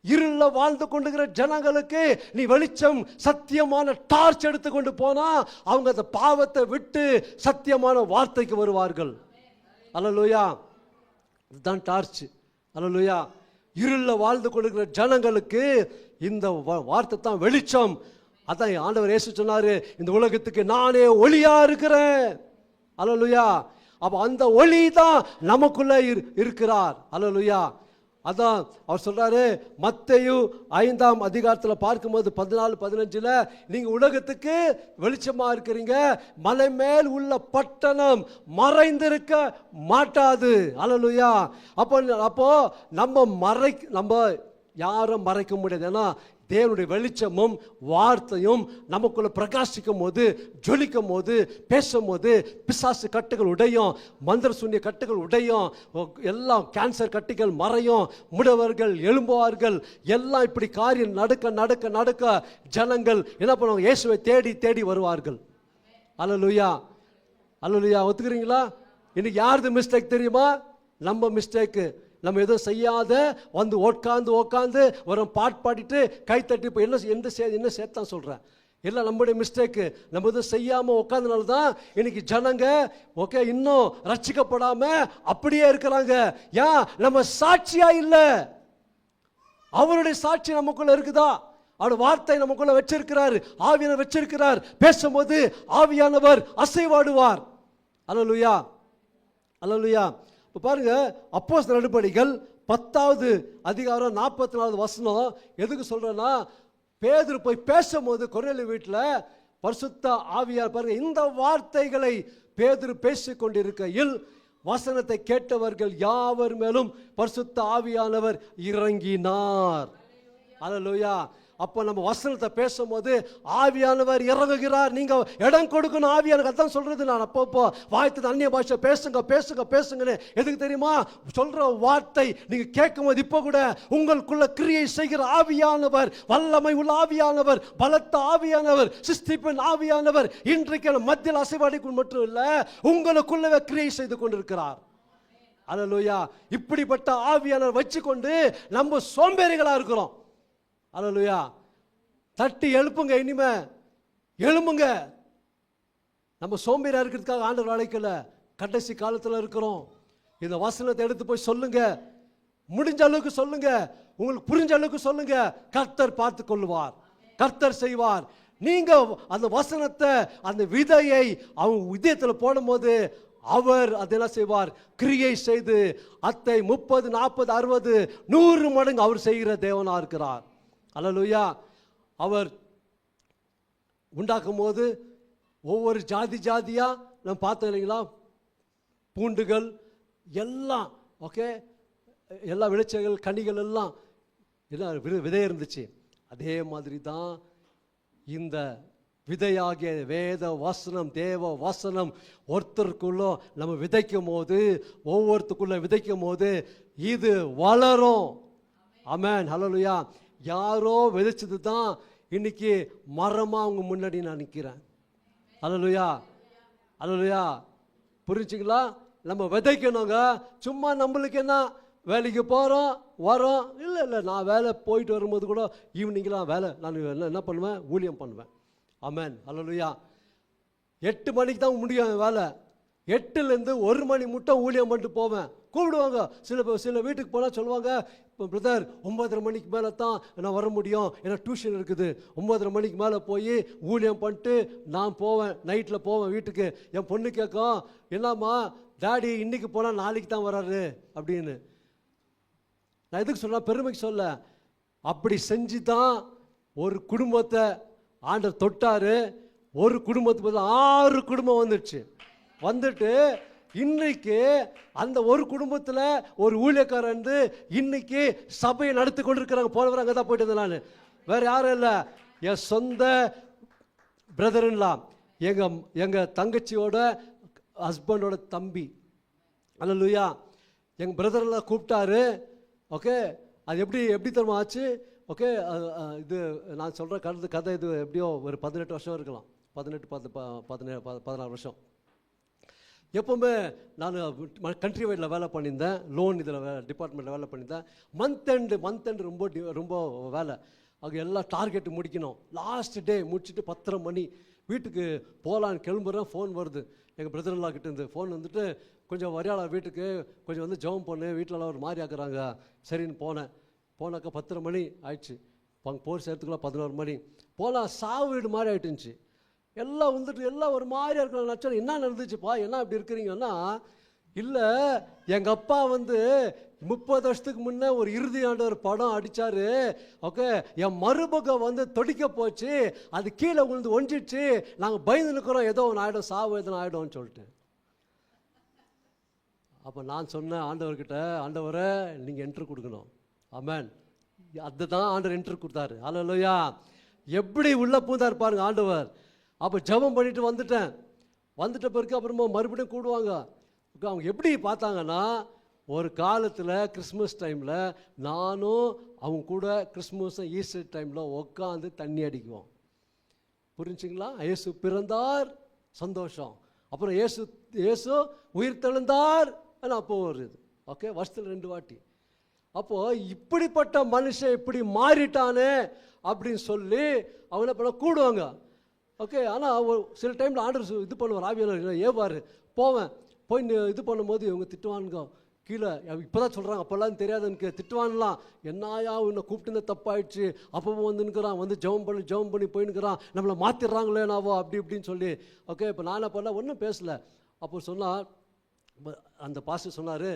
இருள வாழ்ந்து கொண்டுகிற ஜனங்களுக்கு நீ வெளிச்சம் சத்தியமான டார்ச் எடுத்துக்கொண்டு போனா அவங்க அந்த பாவத்தை விட்டு சத்தியமான வார்த்தைக்கு வருவார்கள். அல்லேலூயா. இதுதான் டார்ச். அல்லேலூயா. இருள வாழ்ந்து கொண்டுகிற ஜனங்களுக்கு இந்த வார்த்தை தான் வெளிச்சம். அதான் ஆண்டவர் இயேசு சொன்னாரு, இந்த உலகத்துக்கு நானே ஒளியா இருக்கிறேன். அல்லேலூயா. அப்ப அந்த ஒளி தான் நமக்குள்ள இருக்கிறார். அல்லேலூயா. அதான் அவர் சொல்றாரு, மத்தேயு 5ஆம் அதிகாரத்தில் பார்க்கும்போது 14-15 நீங்க உலகத்துக்கு வெளிச்சமா இருக்கிறீங்க, மலை மேல் உள்ள பட்டணம் மறைந்திருக்க மாட்டாது. அல்லேலூயா. அப்போ நம்ம யாரும் மறைக்க முடியாது. ஏன்னா தேவனுடைய வெளிச்சமும் வார்த்தையும் நமக்குள்ள பிரகாசிக்கும் போது, ஜொலிக்கும் போது, பேசும்போது பிசாசு கட்டுகள் உடையும், மந்திர சூன்ய கட்டுகள் உடையும், எல்லாம் கேன்சர் கட்டிகள் மறையும், முடவர்கள் எழும்புவார்கள். எல்லாம் இப்படி காரியம் நடக்க ஜனங்கள் என்ன பண்ணுவாங்க? இயேசுவை தேடி வருவார்கள். அல்லேலூயா. அல்லேலூயா. ஒத்துக்கிறீங்களா? இன்னைக்கு யாருது மிஸ்டேக் தெரியுமா? நம்ம மிஸ்டேக்கு. நம்ம எதுவும் செய்யாத வந்து உட்காந்து ஒரு பாட்டு பாடிட்டு கை தட்டி இப்போ என்ன சேர்த்தான் சொல்கிறேன். எல்லாம் நம்முடைய மிஸ்டேக்கு. நம்ம எதுவும் செய்யாமல் உட்காந்தனால தான் இன்னைக்கு ஜனங்க ஓகே இன்னும் ரட்சிக்கப்படாமல் அப்படியே இருக்கிறாங்க. ஏன்? நம்ம சாட்சியா இல்லை. அவருடைய சாட்சி நமக்குள்ள இருக்குதா? அவர் வார்த்தை நமக்குள்ள வச்சிருக்கிறார், ஆவியானவர் வச்சிருக்கிறார். பேசும்போது ஆவியானவர் அசைவாடுவார். அல்லேலூயா. அல்லேலூயா. இப்போ பாருங்க, அப்போஸ்தலர் நடபடிகள் 10ஆவது அதிகாரம் 44 எதுக்கு சொல்றேன்னா, பேதுரு போய் பேசும்போது கொர்நேலியு வீட்டில் பரிசுத்த ஆவியார் பாருங்க, இந்த வார்த்தைகளை பேதுரு பேசிக் கொண்டிருக்கையில் வசனத்தை கேட்டவர்கள் யாவர் மேலும் பரிசுத்த ஆவியானவர் இறங்கினார். அல்லேலூயா. அப்போ நம்ம வசனத்தை பேசும்போது ஆவியானவர் இறங்குகிறார். நீங்க இடம் கொடுக்கணும் ஆவியானவர். அதான் சொல்றது. நான் அப்பப்போ வாய்த்து அந்நிய பாஷை பேசுங்கன்னு. எதுக்கு தெரியுமா? சொல்ற வார்த்தை நீங்க கேட்கும் போது இப்போ கூட உங்களுக்குள்ள கிரியை செய்கிற ஆவியானவர், வல்லமை உள்ள ஆவியானவர், பலத்த ஆவியானவர், சிஸ்டிப்பின் ஆவியானவர் இன்றைக்கு மத்தியில் அசைவாடிக்குள் மட்டும் இல்ல, உங்களுக்குள்ளவே கிரியை செய்து கொண்டிருக்கிறார். அல்லேலூயா. இப்படிப்பட்ட ஆவியானவர் வச்சுக்கொண்டு நம்ம சோம்பேறிகளா இருக்கிறோம். அல்லேலூயா. தட்டி எழுப்புங்க. இனிமே எழும்புங்க. நம்ம சோம்பேறியா இருக்கிறதுக்காக ஆண்டவர் அழைக்கல. கடைசி காலத்தில் இருக்கிறோம். இந்த வசனத்தை எடுத்து போய் சொல்லுங்க. முடிஞ்ச அளவுக்கு சொல்லுங்க. உங்களுக்கு புரிஞ்ச அளவுக்கு சொல்லுங்க. கர்த்தர் பார்த்து கொள்வார், கர்த்தர் செய்வார். நீங்க அந்த வசனத்தை, அந்த விதையை அவங்க இதயத்தில் போடும்போது அவர் அதெல்லாம் செய்வார். கிரியை செய்து அத்தை 30, 40, 60, 100 மடங்கு அவர் செய்கிற தேவனா இருக்கிறார். அல்லேலூயா. அவர் உண்டாக்கும் போது ஒவ்வொரு ஜாதியா நம்ம பார்த்தோம் இல்லைங்களா? பூண்டுகள் எல்லாம் ஓகே, எல்லா விளைச்சல்கள் கனிகள் எல்லாம் விதை இருந்துச்சு. அதே மாதிரி தான் இந்த விதையாகிய வேத வசனம், தேவ வசனம் ஒருத்தருக்குள்ள நம்ம விதைக்கும் போது, ஒவ்வொருத்தருக்குள்ள விதைக்கும் போது இது வளரும். ஆமென். ஹல்லேலூயா. யாரோ விதைச்சது தான் இன்னைக்கு மரமா அவங்க முன்னாடி நான் நிற்கிறேன். அல்லேலூயா. அல்லேலூயா. புரிஞ்சுங்களா? நம்ம விதைக்கணுங்க. சும்மா நம்மளுக்கு என்ன, வேலைக்கு போகிறோம் வரோம். இல்லை நான் வேலை போயிட்டு வரும்போது கூட ஈவினிங்லாம் வேலை நான் என்ன பண்ணுவேன்? ஊழியம் பண்ணுவேன். ஆமென். அல்லேலூயா. 8 மணிக்கு தான் முடியும் வேலை. 8லேருந்து 1 மணி மட்டும் ஊழியம் பண்ணிட்டு போவேன். கூப்பிடுவாங்க. சில வீட்டுக்கு போனால் சொல்லுவாங்க, இப்போ பிரதர் 9:30 மணிக்கு மேலே தான் நான் வர முடியும், ஏன்னா டியூஷன் இருக்குது. 9:30 மணிக்கு மேலே போய் ஊழியம் பண்ணிட்டு நான் போவேன், நைட்டில் போவேன் வீட்டுக்கு. என் பொண்ணு கேட்கும், என்னம்மா டாடி இன்னைக்கு போனால் நாளைக்கு தான் வராரு அப்படின்னு. நான் எதுக்கு சொல்ல, பெருமைக்கு சொல்ல. அப்படி செஞ்சு தான் ஒரு குடும்பத்தை ஆண்டவர் தொட்டாரு. ஒரு குடும்பத்துக்கு 6 குடும்பம் வந்துட்டு இன்னைக்கு அந்த ஒரு குடும்பத்தில் ஒரு ஊழியக்காரன் வந்து இன்னைக்கு சபையை நடத்தி கொண்டிருக்கிறாங்க. போனவர் அங்கே தான் போயிட்டு இருந்தேன் நான், வேற யாரும் இல்லை, என் சொந்த பிரதர்லாம், எங்கள் தங்கச்சியோட ஹஸ்பண்டோட தம்பி. அல்லேலூயா. எங்கள் பிரதரெல்லாம் கூப்பிட்டாரு. ஓகே, அது எப்படி தருமா ஆச்சு? ஓகே, இது நான் சொல்கிற கதை இது எப்படியோ ஒரு 18 வருஷம் இருக்கலாம், 16 வருஷம். எப்போவுமே நான் கண்ட்ரி வைடில் வேலை பண்ணியிருந்தேன், லோன் இதில் டிபார்ட்மெண்ட்டில் வேலை பண்ணியிருந்தேன். மந்த் எண்டு ரொம்ப வேலை. அங்கே எல்லாம் டார்கெட்டு முடிக்கணும். லாஸ்ட் டே முடிச்சுட்டு 10:30 மணி வீட்டுக்கு போகலான்னு கிளம்புறேன். ஃபோன் வருது எங்கள் பிரதர்லாம் கிட்டேருந்து. ஃபோன் வந்துட்டு, கொஞ்சம் வரையாள வீட்டுக்கு கொஞ்சம் வந்து ஜெபம் பண்ணு, வீட்டிலலாம் ஒரு மாதிரி ஆக்குறாங்க. சரின்னு போனாக்கா 10:30 மணி ஆயிடுச்சு. போர் சேர்த்துக்குள்ள 11 மணி. போனால் சாவு வீடு மாதிரி ஆகிட்டுருந்துச்சு. எல்லாம் வந்துட்டு எல்லாம் ஒரு மாதிரியா இருக்கிற நச்சம். என்ன நடந்துச்சுப்பா, என்ன அப்படி இருக்கிறீங்கன்னா, இல்லை எங்கள் அப்பா வந்து 30 வருஷத்துக்கு முன்னே ஒரு இறுதி ஆண்டவர் படம் அடித்தார். ஓகே, என் மருமகம் வந்து தொடிக்க போச்சு, அது கீழே விழுந்து ஒஞ்சிடுச்சு, நாங்கள் பயந்து நிற்கிறோம், ஏதோ ஒன்று ஆகிடும், சாவு எதனா ஆகிடும்னு சொல்லிட்டு. அப்போ நான் சொன்னேன் ஆண்டவர்கிட்ட, ஆண்டவரை நீங்கள் என்ட்ரு கொடுக்கணும். ஆமென். அதுதான் ஆண்டவர் என்ட்ரு கொடுத்தாரு. அல்லேலூயா. எப்படி உள்ளே பூந்தார் பாருங்க ஆண்டவர். அப்போ ஜெபம் பண்ணிட்டு வந்துட்ட பிறகு அப்புறமா மறுபடியும் கூடுவாங்க. அவங்க எப்படி பார்த்தாங்கன்னா, ஒரு காலத்தில் கிறிஸ்மஸ் டைமில் நானும் அவங்க கூட கிறிஸ்மஸ் ஈஸ்டர் டைமில் உட்காந்து தண்ணி அடிக்குவோம். புரிஞ்சுங்களா? இயேசு பிறந்தார், சந்தோஷம். அப்புறம் இயேசு உயிர் தெழுந்தார், அப்போ ஒரு இது. ஓகே, வருஷத்தில் 2 வாட்டி. அப்போது இப்படிப்பட்ட மனுஷன் இப்படி மாறிட்டானே அப்படின்னு சொல்லி அவங்க பண்ண கூடுவாங்க. ஓகே, ஆனால் சில டைமில் ஆண்டவர் இது பண்ணுவார், ஆவியானவர் ஏவார். போய் இது பண்ணும்போது இவங்க திட்டுவானுங்க கீழே. இப்போ தான் சொல்கிறாங்க, அப்போல்லாம் தெரியாது எனக்கு, திட்டுவான்லாம். என்னாயா உன்னை கூப்பிட்டு தப்பாயிடுச்சு, அப்பவும் வந்துன்னுக்கிறான், வந்து ஜெபம் பண்ணி போயின்னுக்கிறான், நம்மளை மாற்றிடுறாங்களே நாவோ அப்படி இப்படின்னு சொல்லி. ஓகே, இப்போ நான் என்ன பண்ணல, ஒன்றும் பேசலை. அப்போ சொன்னால் அந்த பாஸ்டர் சொன்னார்,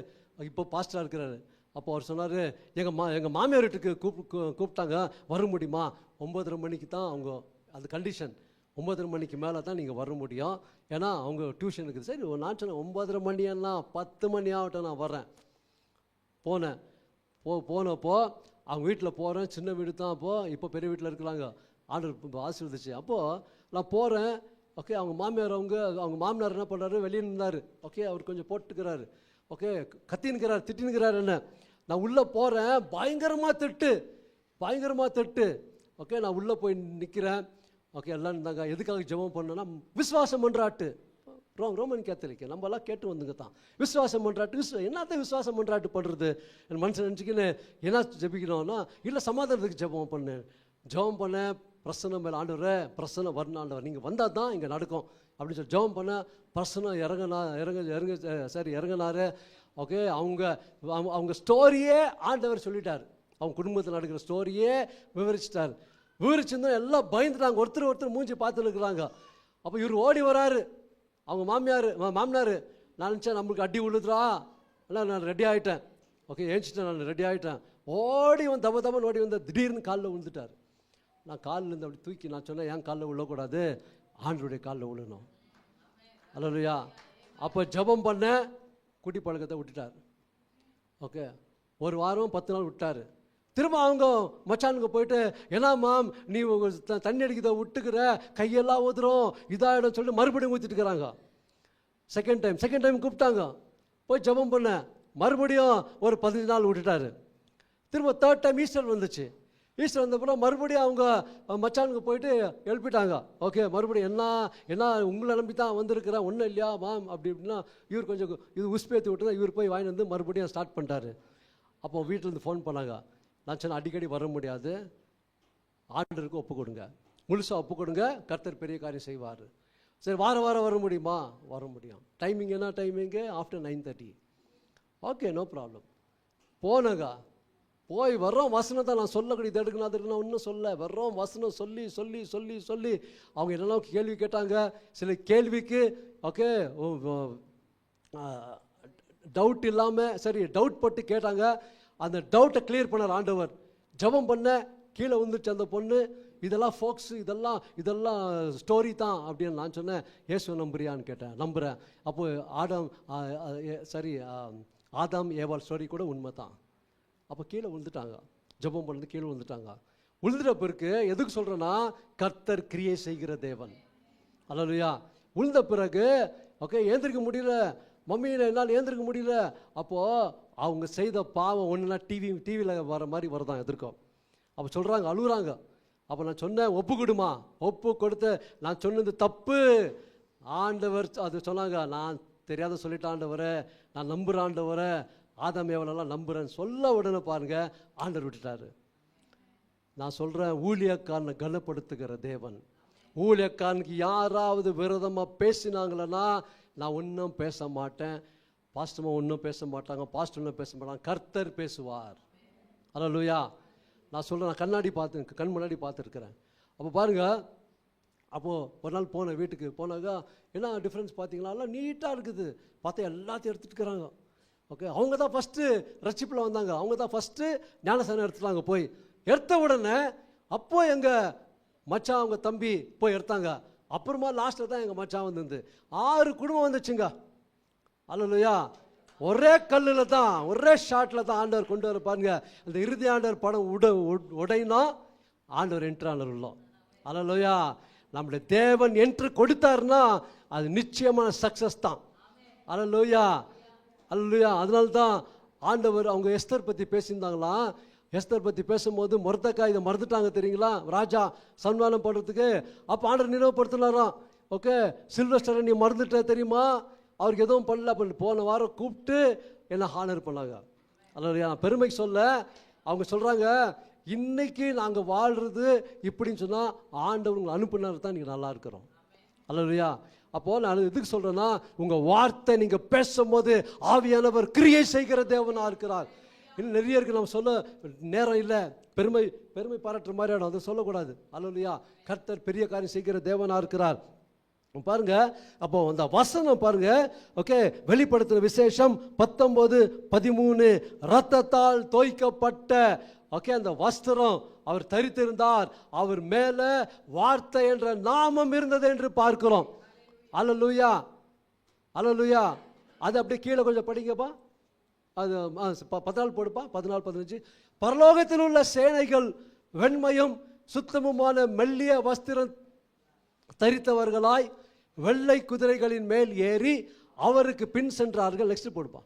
இப்போ பாஸ்டராக இருக்கிறாரு. அப்போ அவர் சொன்னார், எங்கள் மாமியார் வீட்டுக்கு கூப்பிட்டாங்க, வர முடியுமா? 9:30 மணிக்கு தான் அவங்க, அது கண்டிஷன், 9:30 மணிக்கு மேலே தான் நீங்கள் வர முடியும், ஏன்னா அவங்க டியூஷன் இருக்குது. சரி, நான் சொன்னேன் 9:30 மணின்னா 10 மணி ஆகட்டும், நான் வரேன். போனப்போ அவங்க வீட்டில் போகிறேன். சின்ன வீடு தான் அப்போது, இப்போ பெரிய வீட்டில் இருக்கிறாங்க. ஆண்டவர் ஆசீர்வதிச்சு. அப்போது நான் போகிறேன். ஓகே, அவங்க மாமனார் என்ன பண்ணுறாரு, வெளியே இருந்தார். ஓகே, அவர் கொஞ்சம் போட்டுக்கிறாரு. ஓகே, திட்டினுக்கிறார் என்ன. நான் உள்ளே போகிறேன், பயங்கரமாக திட்டு. ஓகே, நான் உள்ளே போய் நிற்கிறேன். ஓகே, எல்லாம் இருந்தாங்க. எதுக்காக ஜெபம் பண்ணோன்னா, விசுவாசம் மன்றாட்டு. ரோமன் கேத்தலிக் நம்மளாம் கேட்டு வந்துங்க தான். விசுவாசம் மன்றாட்டு. என்னத்தான் விசுவாசம் மன்றாட்டு பண்ணுறது? என் மனுஷன் நினச்சிக்கின்னு என்ன ஜெபிக்கணும்னா, இல்லை சமாதானத்துக்கு ஜெபம் பண்ணேன். பிரசன்னம் மேலே ஆண்டவரை, பிரசன்னம் வரணும் ஆண்டவர், நீங்கள் வந்தால் தான் இங்கே நடக்கும் அப்படின்னு சொல்லி ஜெபம் பண்ண. பிரசன்னம் இறங்கினாரு. ஓகே, அவங்க ஸ்டோரியே ஆண்டவர் சொல்லிட்டார். அவங்க குடும்பத்தில் நடக்கிற ஸ்டோரியே விவரிச்சிருந்தா எல்லாம் பயந்துட்டாங்க. ஒருத்தர் மூஞ்சி பார்த்துன்னு இருக்கிறாங்க. அப்போ இவர் ஓடி வராரு. அவங்க மாமனார் நான் நினச்சேன் நம்மளுக்கு அடி விழுதுரா, இல்லை நான் ரெடி ஆகிட்டேன். ஓகே, ஏஞ்சிட்டேன், நான் ரெடி ஆகிட்டேன். ஓடி வந்து தமன்னு ஓடி வந்து திடீர்னு காலில் விழுந்துட்டார். நான் காலில் இருந்து அப்படி தூக்கி நான் சொன்னேன், ஏன் காலில் விழக்கூடாது, ஆண்டவருடைய காலில் விழணும். அல்லேலூயா. அப்போ ஜெபம் பண்ண குடி பழக்கத்தை விட்டுட்டார். ஓகே, 1 வாரம் 10 நாள் விட்டார். திரும்ப அவங்க மச்சானுங்க போயிட்டு, ஏன்னா மாம் நீ தண்ணி அடிக்கிறத விட்டுக்கிற, கையெல்லாம் ஊதுறோம், இதாகிடும் சொல்லிட்டு மறுபடியும் ஊற்றிட்டு இருக்கிறாங்க. செகண்ட் டைம் கூப்பிட்டாங்க, போய் ஜெபம் பண்ண. மறுபடியும் ஒரு 15 நாள் விட்டுட்டாரு. திரும்ப 3rd டைம் ஈஸ்டர் வந்துச்சு. ஈஸ்டர் வந்தப்பறம் மறுபடியும் அவங்க மச்சானுங்க போயிட்டு எழுப்பிட்டாங்க. ஓகே, மறுபடியும் என்ன உங்களை நம்பி தான் வந்திருக்கிறேன், ஒன்றும் இல்லையா மாம் அப்படி இப்படின்னா. இவர் கொஞ்சம் இது உஸ்பேற்றி விட்டு தான் இவர் போய் வாங்கி வந்து மறுபடியும் ஸ்டார்ட் பண்ணிட்டாரு. அப்போ வீட்டிலேருந்து ஃபோன் பண்ணாங்க. நான் சொன்னேன், அடிக்கடி வர முடியாது, ஆண்டருக்கு ஒப்பு கொடுங்க, முழுசாக ஒப்பு கொடுங்க, கர்த்தர் பெரிய காரியம் செய்வார். சரி, வாரம் வர முடியுமா? வர முடியும். டைமிங் என்ன timing? After 9:30. Okay, no problem. போனங்க, போய் வர்றோம். வசனத்தை நான் சொல்லக்கூடியது எடுக்கணும், அது நான் இன்னும் சொல்ல வர்றோம். வசனம் சொல்லி சொல்லி சொல்லி சொல்லி அவங்க என்னெல்லாம் கேள்வி கேட்டாங்க. சில கேள்விக்கு ஓகே டவுட் இல்லாமல் சரி டவுட் பட்டு கேட்டாங்க. அந்த டவுட்டை கிளியர் பண்ணார் ஆண்டவர். ஜெபம் பண்ண கீழே வந்துச்சு அந்த பொண்ணு. இதெல்லாம் ஃபோக்ஸ், இதெல்லாம் ஸ்டோரி தான் அப்படின்னு நான் சொன்னேன். இயேசு நம்புறியான்னு கேட்டேன். நம்புகிறேன். அப்போது ஆதாம் ஏவாள் ஸ்டோரி கூட உண்மை தான். அப்போ கீழே விழுந்துட்டாங்க. ஜெபம் பண்ணது கீழே விழுந்துட்டாங்க. விழுந்துட்ட பிறகு எதுக்கு சொல்கிறேன்னா, கர்த்தர் கிரியை செய்கிற தேவன். அல்லேலூயா. விழுந்த பிறகு ஓகே ஏந்திரிக்க முடியல, மம்மியில் என்னால் ஏந்திரிக்க முடியல. அப்போது அவங்க செய்த பாவம் ஒன்றுனா டிவியில் வர மாதிரி வருதான் எதிர்க்கும். அப்போ சொல்கிறாங்க, அழுகுறாங்க. அப்போ நான் சொன்னேன், ஒப்பு கொடுமா. ஒப்பு கொடுத்து நான் சொன்னது தப்பு. ஆண்டவர் அது சொன்னாங்க, நான் தெரியாத சொல்லிட்டு ஆண்டவரை, நான் நம்புகிற ஆண்டவரை, ஆதாம் ஏவாளெல்லாம் நம்புகிறேன்னு சொல்ல உடனே பாருங்க ஆண்டவர் விட்டுட்டாரு. நான் சொல்கிறேன், ஊழியக்காரனை கனப்படுத்துகிற தேவன். ஊழியக்காரனுக்கு யாராவது விரோதமாக பேசினாங்களன்னா நான் ஒன்றும் பேச மாட்டேன், பாஸ்டர்மா ஒன்றும் பேச மாட்டாங்க, பாஸ்டர் ஒன்றும் பேச மாட்டாங்க, கர்த்தர் பேசுவார். அல்லேலூயா. நான் சொல்கிறேன், நான் கண் முன்னாடி பார்த்துருக்கிறேன். அப்போ பாருங்கள், அப்போது ஒரு நாள் போனேன், வீட்டுக்கு போனாக்கா என்ன டிஃப்ரென்ஸ் பார்த்தீங்களா, எல்லாம் நீட்டாக இருக்குது. பார்த்தா எல்லாத்தையும் எடுத்துகிட்டு இருக்கிறாங்க. ஓகே, அவங்க தான் ஃபஸ்ட்டு ரட்சிப்பில் வந்தாங்க. அவங்க தான் ஃபஸ்ட்டு ஞானஸ்நானம் எடுத்துட்டாங்க. போய் எடுத்த உடனே அப்போ எங்கள் மச்சான் அவங்க தம்பி போய் எடுத்தாங்க. அப்புறமா லாஸ்ட்டில் தான் எங்கள் மச்சான் வந்து 6 குடும்பம் வந்துச்சுங்க. அல்லேலூயா. ஒரே கல்லில் தான், ஒரே ஷாட்டில் தான் ஆண்டவர் கொண்டு வர பாருங்க. அந்த இறுதி ஆண்டவர் படம் உடைனா ஆண்டவர் என்ட்ரு ஆண்டவர் உள்ளோம். அல்லேலூயா. நம்முடைய தேவன் என்ட்ரு கொடுத்தாருன்னா அது நிச்சயமான சக்ஸஸ் தான். அல்லேலூயா. அல்லேலூயா. அதனால தான் ஆண்டவர் அவங்க எஸ்தர் பற்றி பேசியிருந்தாங்களாம். எஸ்தர் பற்றி பேசும்போது மொர்தெகாய் இதை மறந்துட்டாங்க தெரியுங்களா, ராஜா சன்மானம் பண்ணுறதுக்கு. அப்போ ஆண்டவர் நினைவுபடுத்தினாராம். ஓகே, சில்வஸ்டரை நீ மறந்துட்ட தெரியுமா, அவருக்கு எதுவும் பண்ணல. அப்போ போன வாரம் கூப்பிட்டு என்ன ஹானர் பண்ணாங்க. அல்லேலூயா. பெருமைக்கு சொல்ல அவங்க சொல்கிறாங்க, இன்னைக்கு நாங்கள் வாழ்கிறது இப்படின்னு சொன்னால் ஆண்டவர் உங்களை அனுப்புனார் தான் நீங்கள் நல்லா இருக்கிறோம். அல்லேலூயா. அப்போது நான் எதுக்கு சொல்கிறேன்னா, உங்கள் வார்த்தை நீங்கள் பேசும்போது ஆவியானவர் கிரியை செய்கிற தேவனாக இருக்கிறார். இன்னும் நிறைய இருக்குது, நம்ம சொல்ல நேரம் இல்லை. பெருமை பாராட்டுற மாதிரி ஆடும், அதை சொல்லக்கூடாது. அல்லேலூயா. கர்த்தர் பெரிய காரியம் செய்கிற தேவனாக இருக்கிறார். பாருங்க, அப்போ அந்த வசனம் பாருங்க. ஓகே, வெளிப்படுத்துகிற விசேஷம் 19:13 இரத்தத்தால் தோய்க்கப்பட்ட ஓகே அந்த வஸ்திரம் அவர் தரித்திருந்தார், அவர் மேலே வார்த்தை என்ற நாமம் இருந்தது என்று பார்க்கிறோம். அல்லேலூயா. அல்லேலூயா. அது அப்படியே கீழே கொஞ்சம் படிங்கப்பா. அது 14 போடுப்பா. 14-15. பரலோகத்தில் உள்ள சேனைகள் வெண்மையும் சுத்தமுமான மெல்லிய வஸ்திரம் தரித்தவர்களாய் வெள்ளை குதிரைகளின் மேல் ஏறி அவருக்கு பின் சென்றார்கள். நெக்ஸ்ட் போடுப்பா.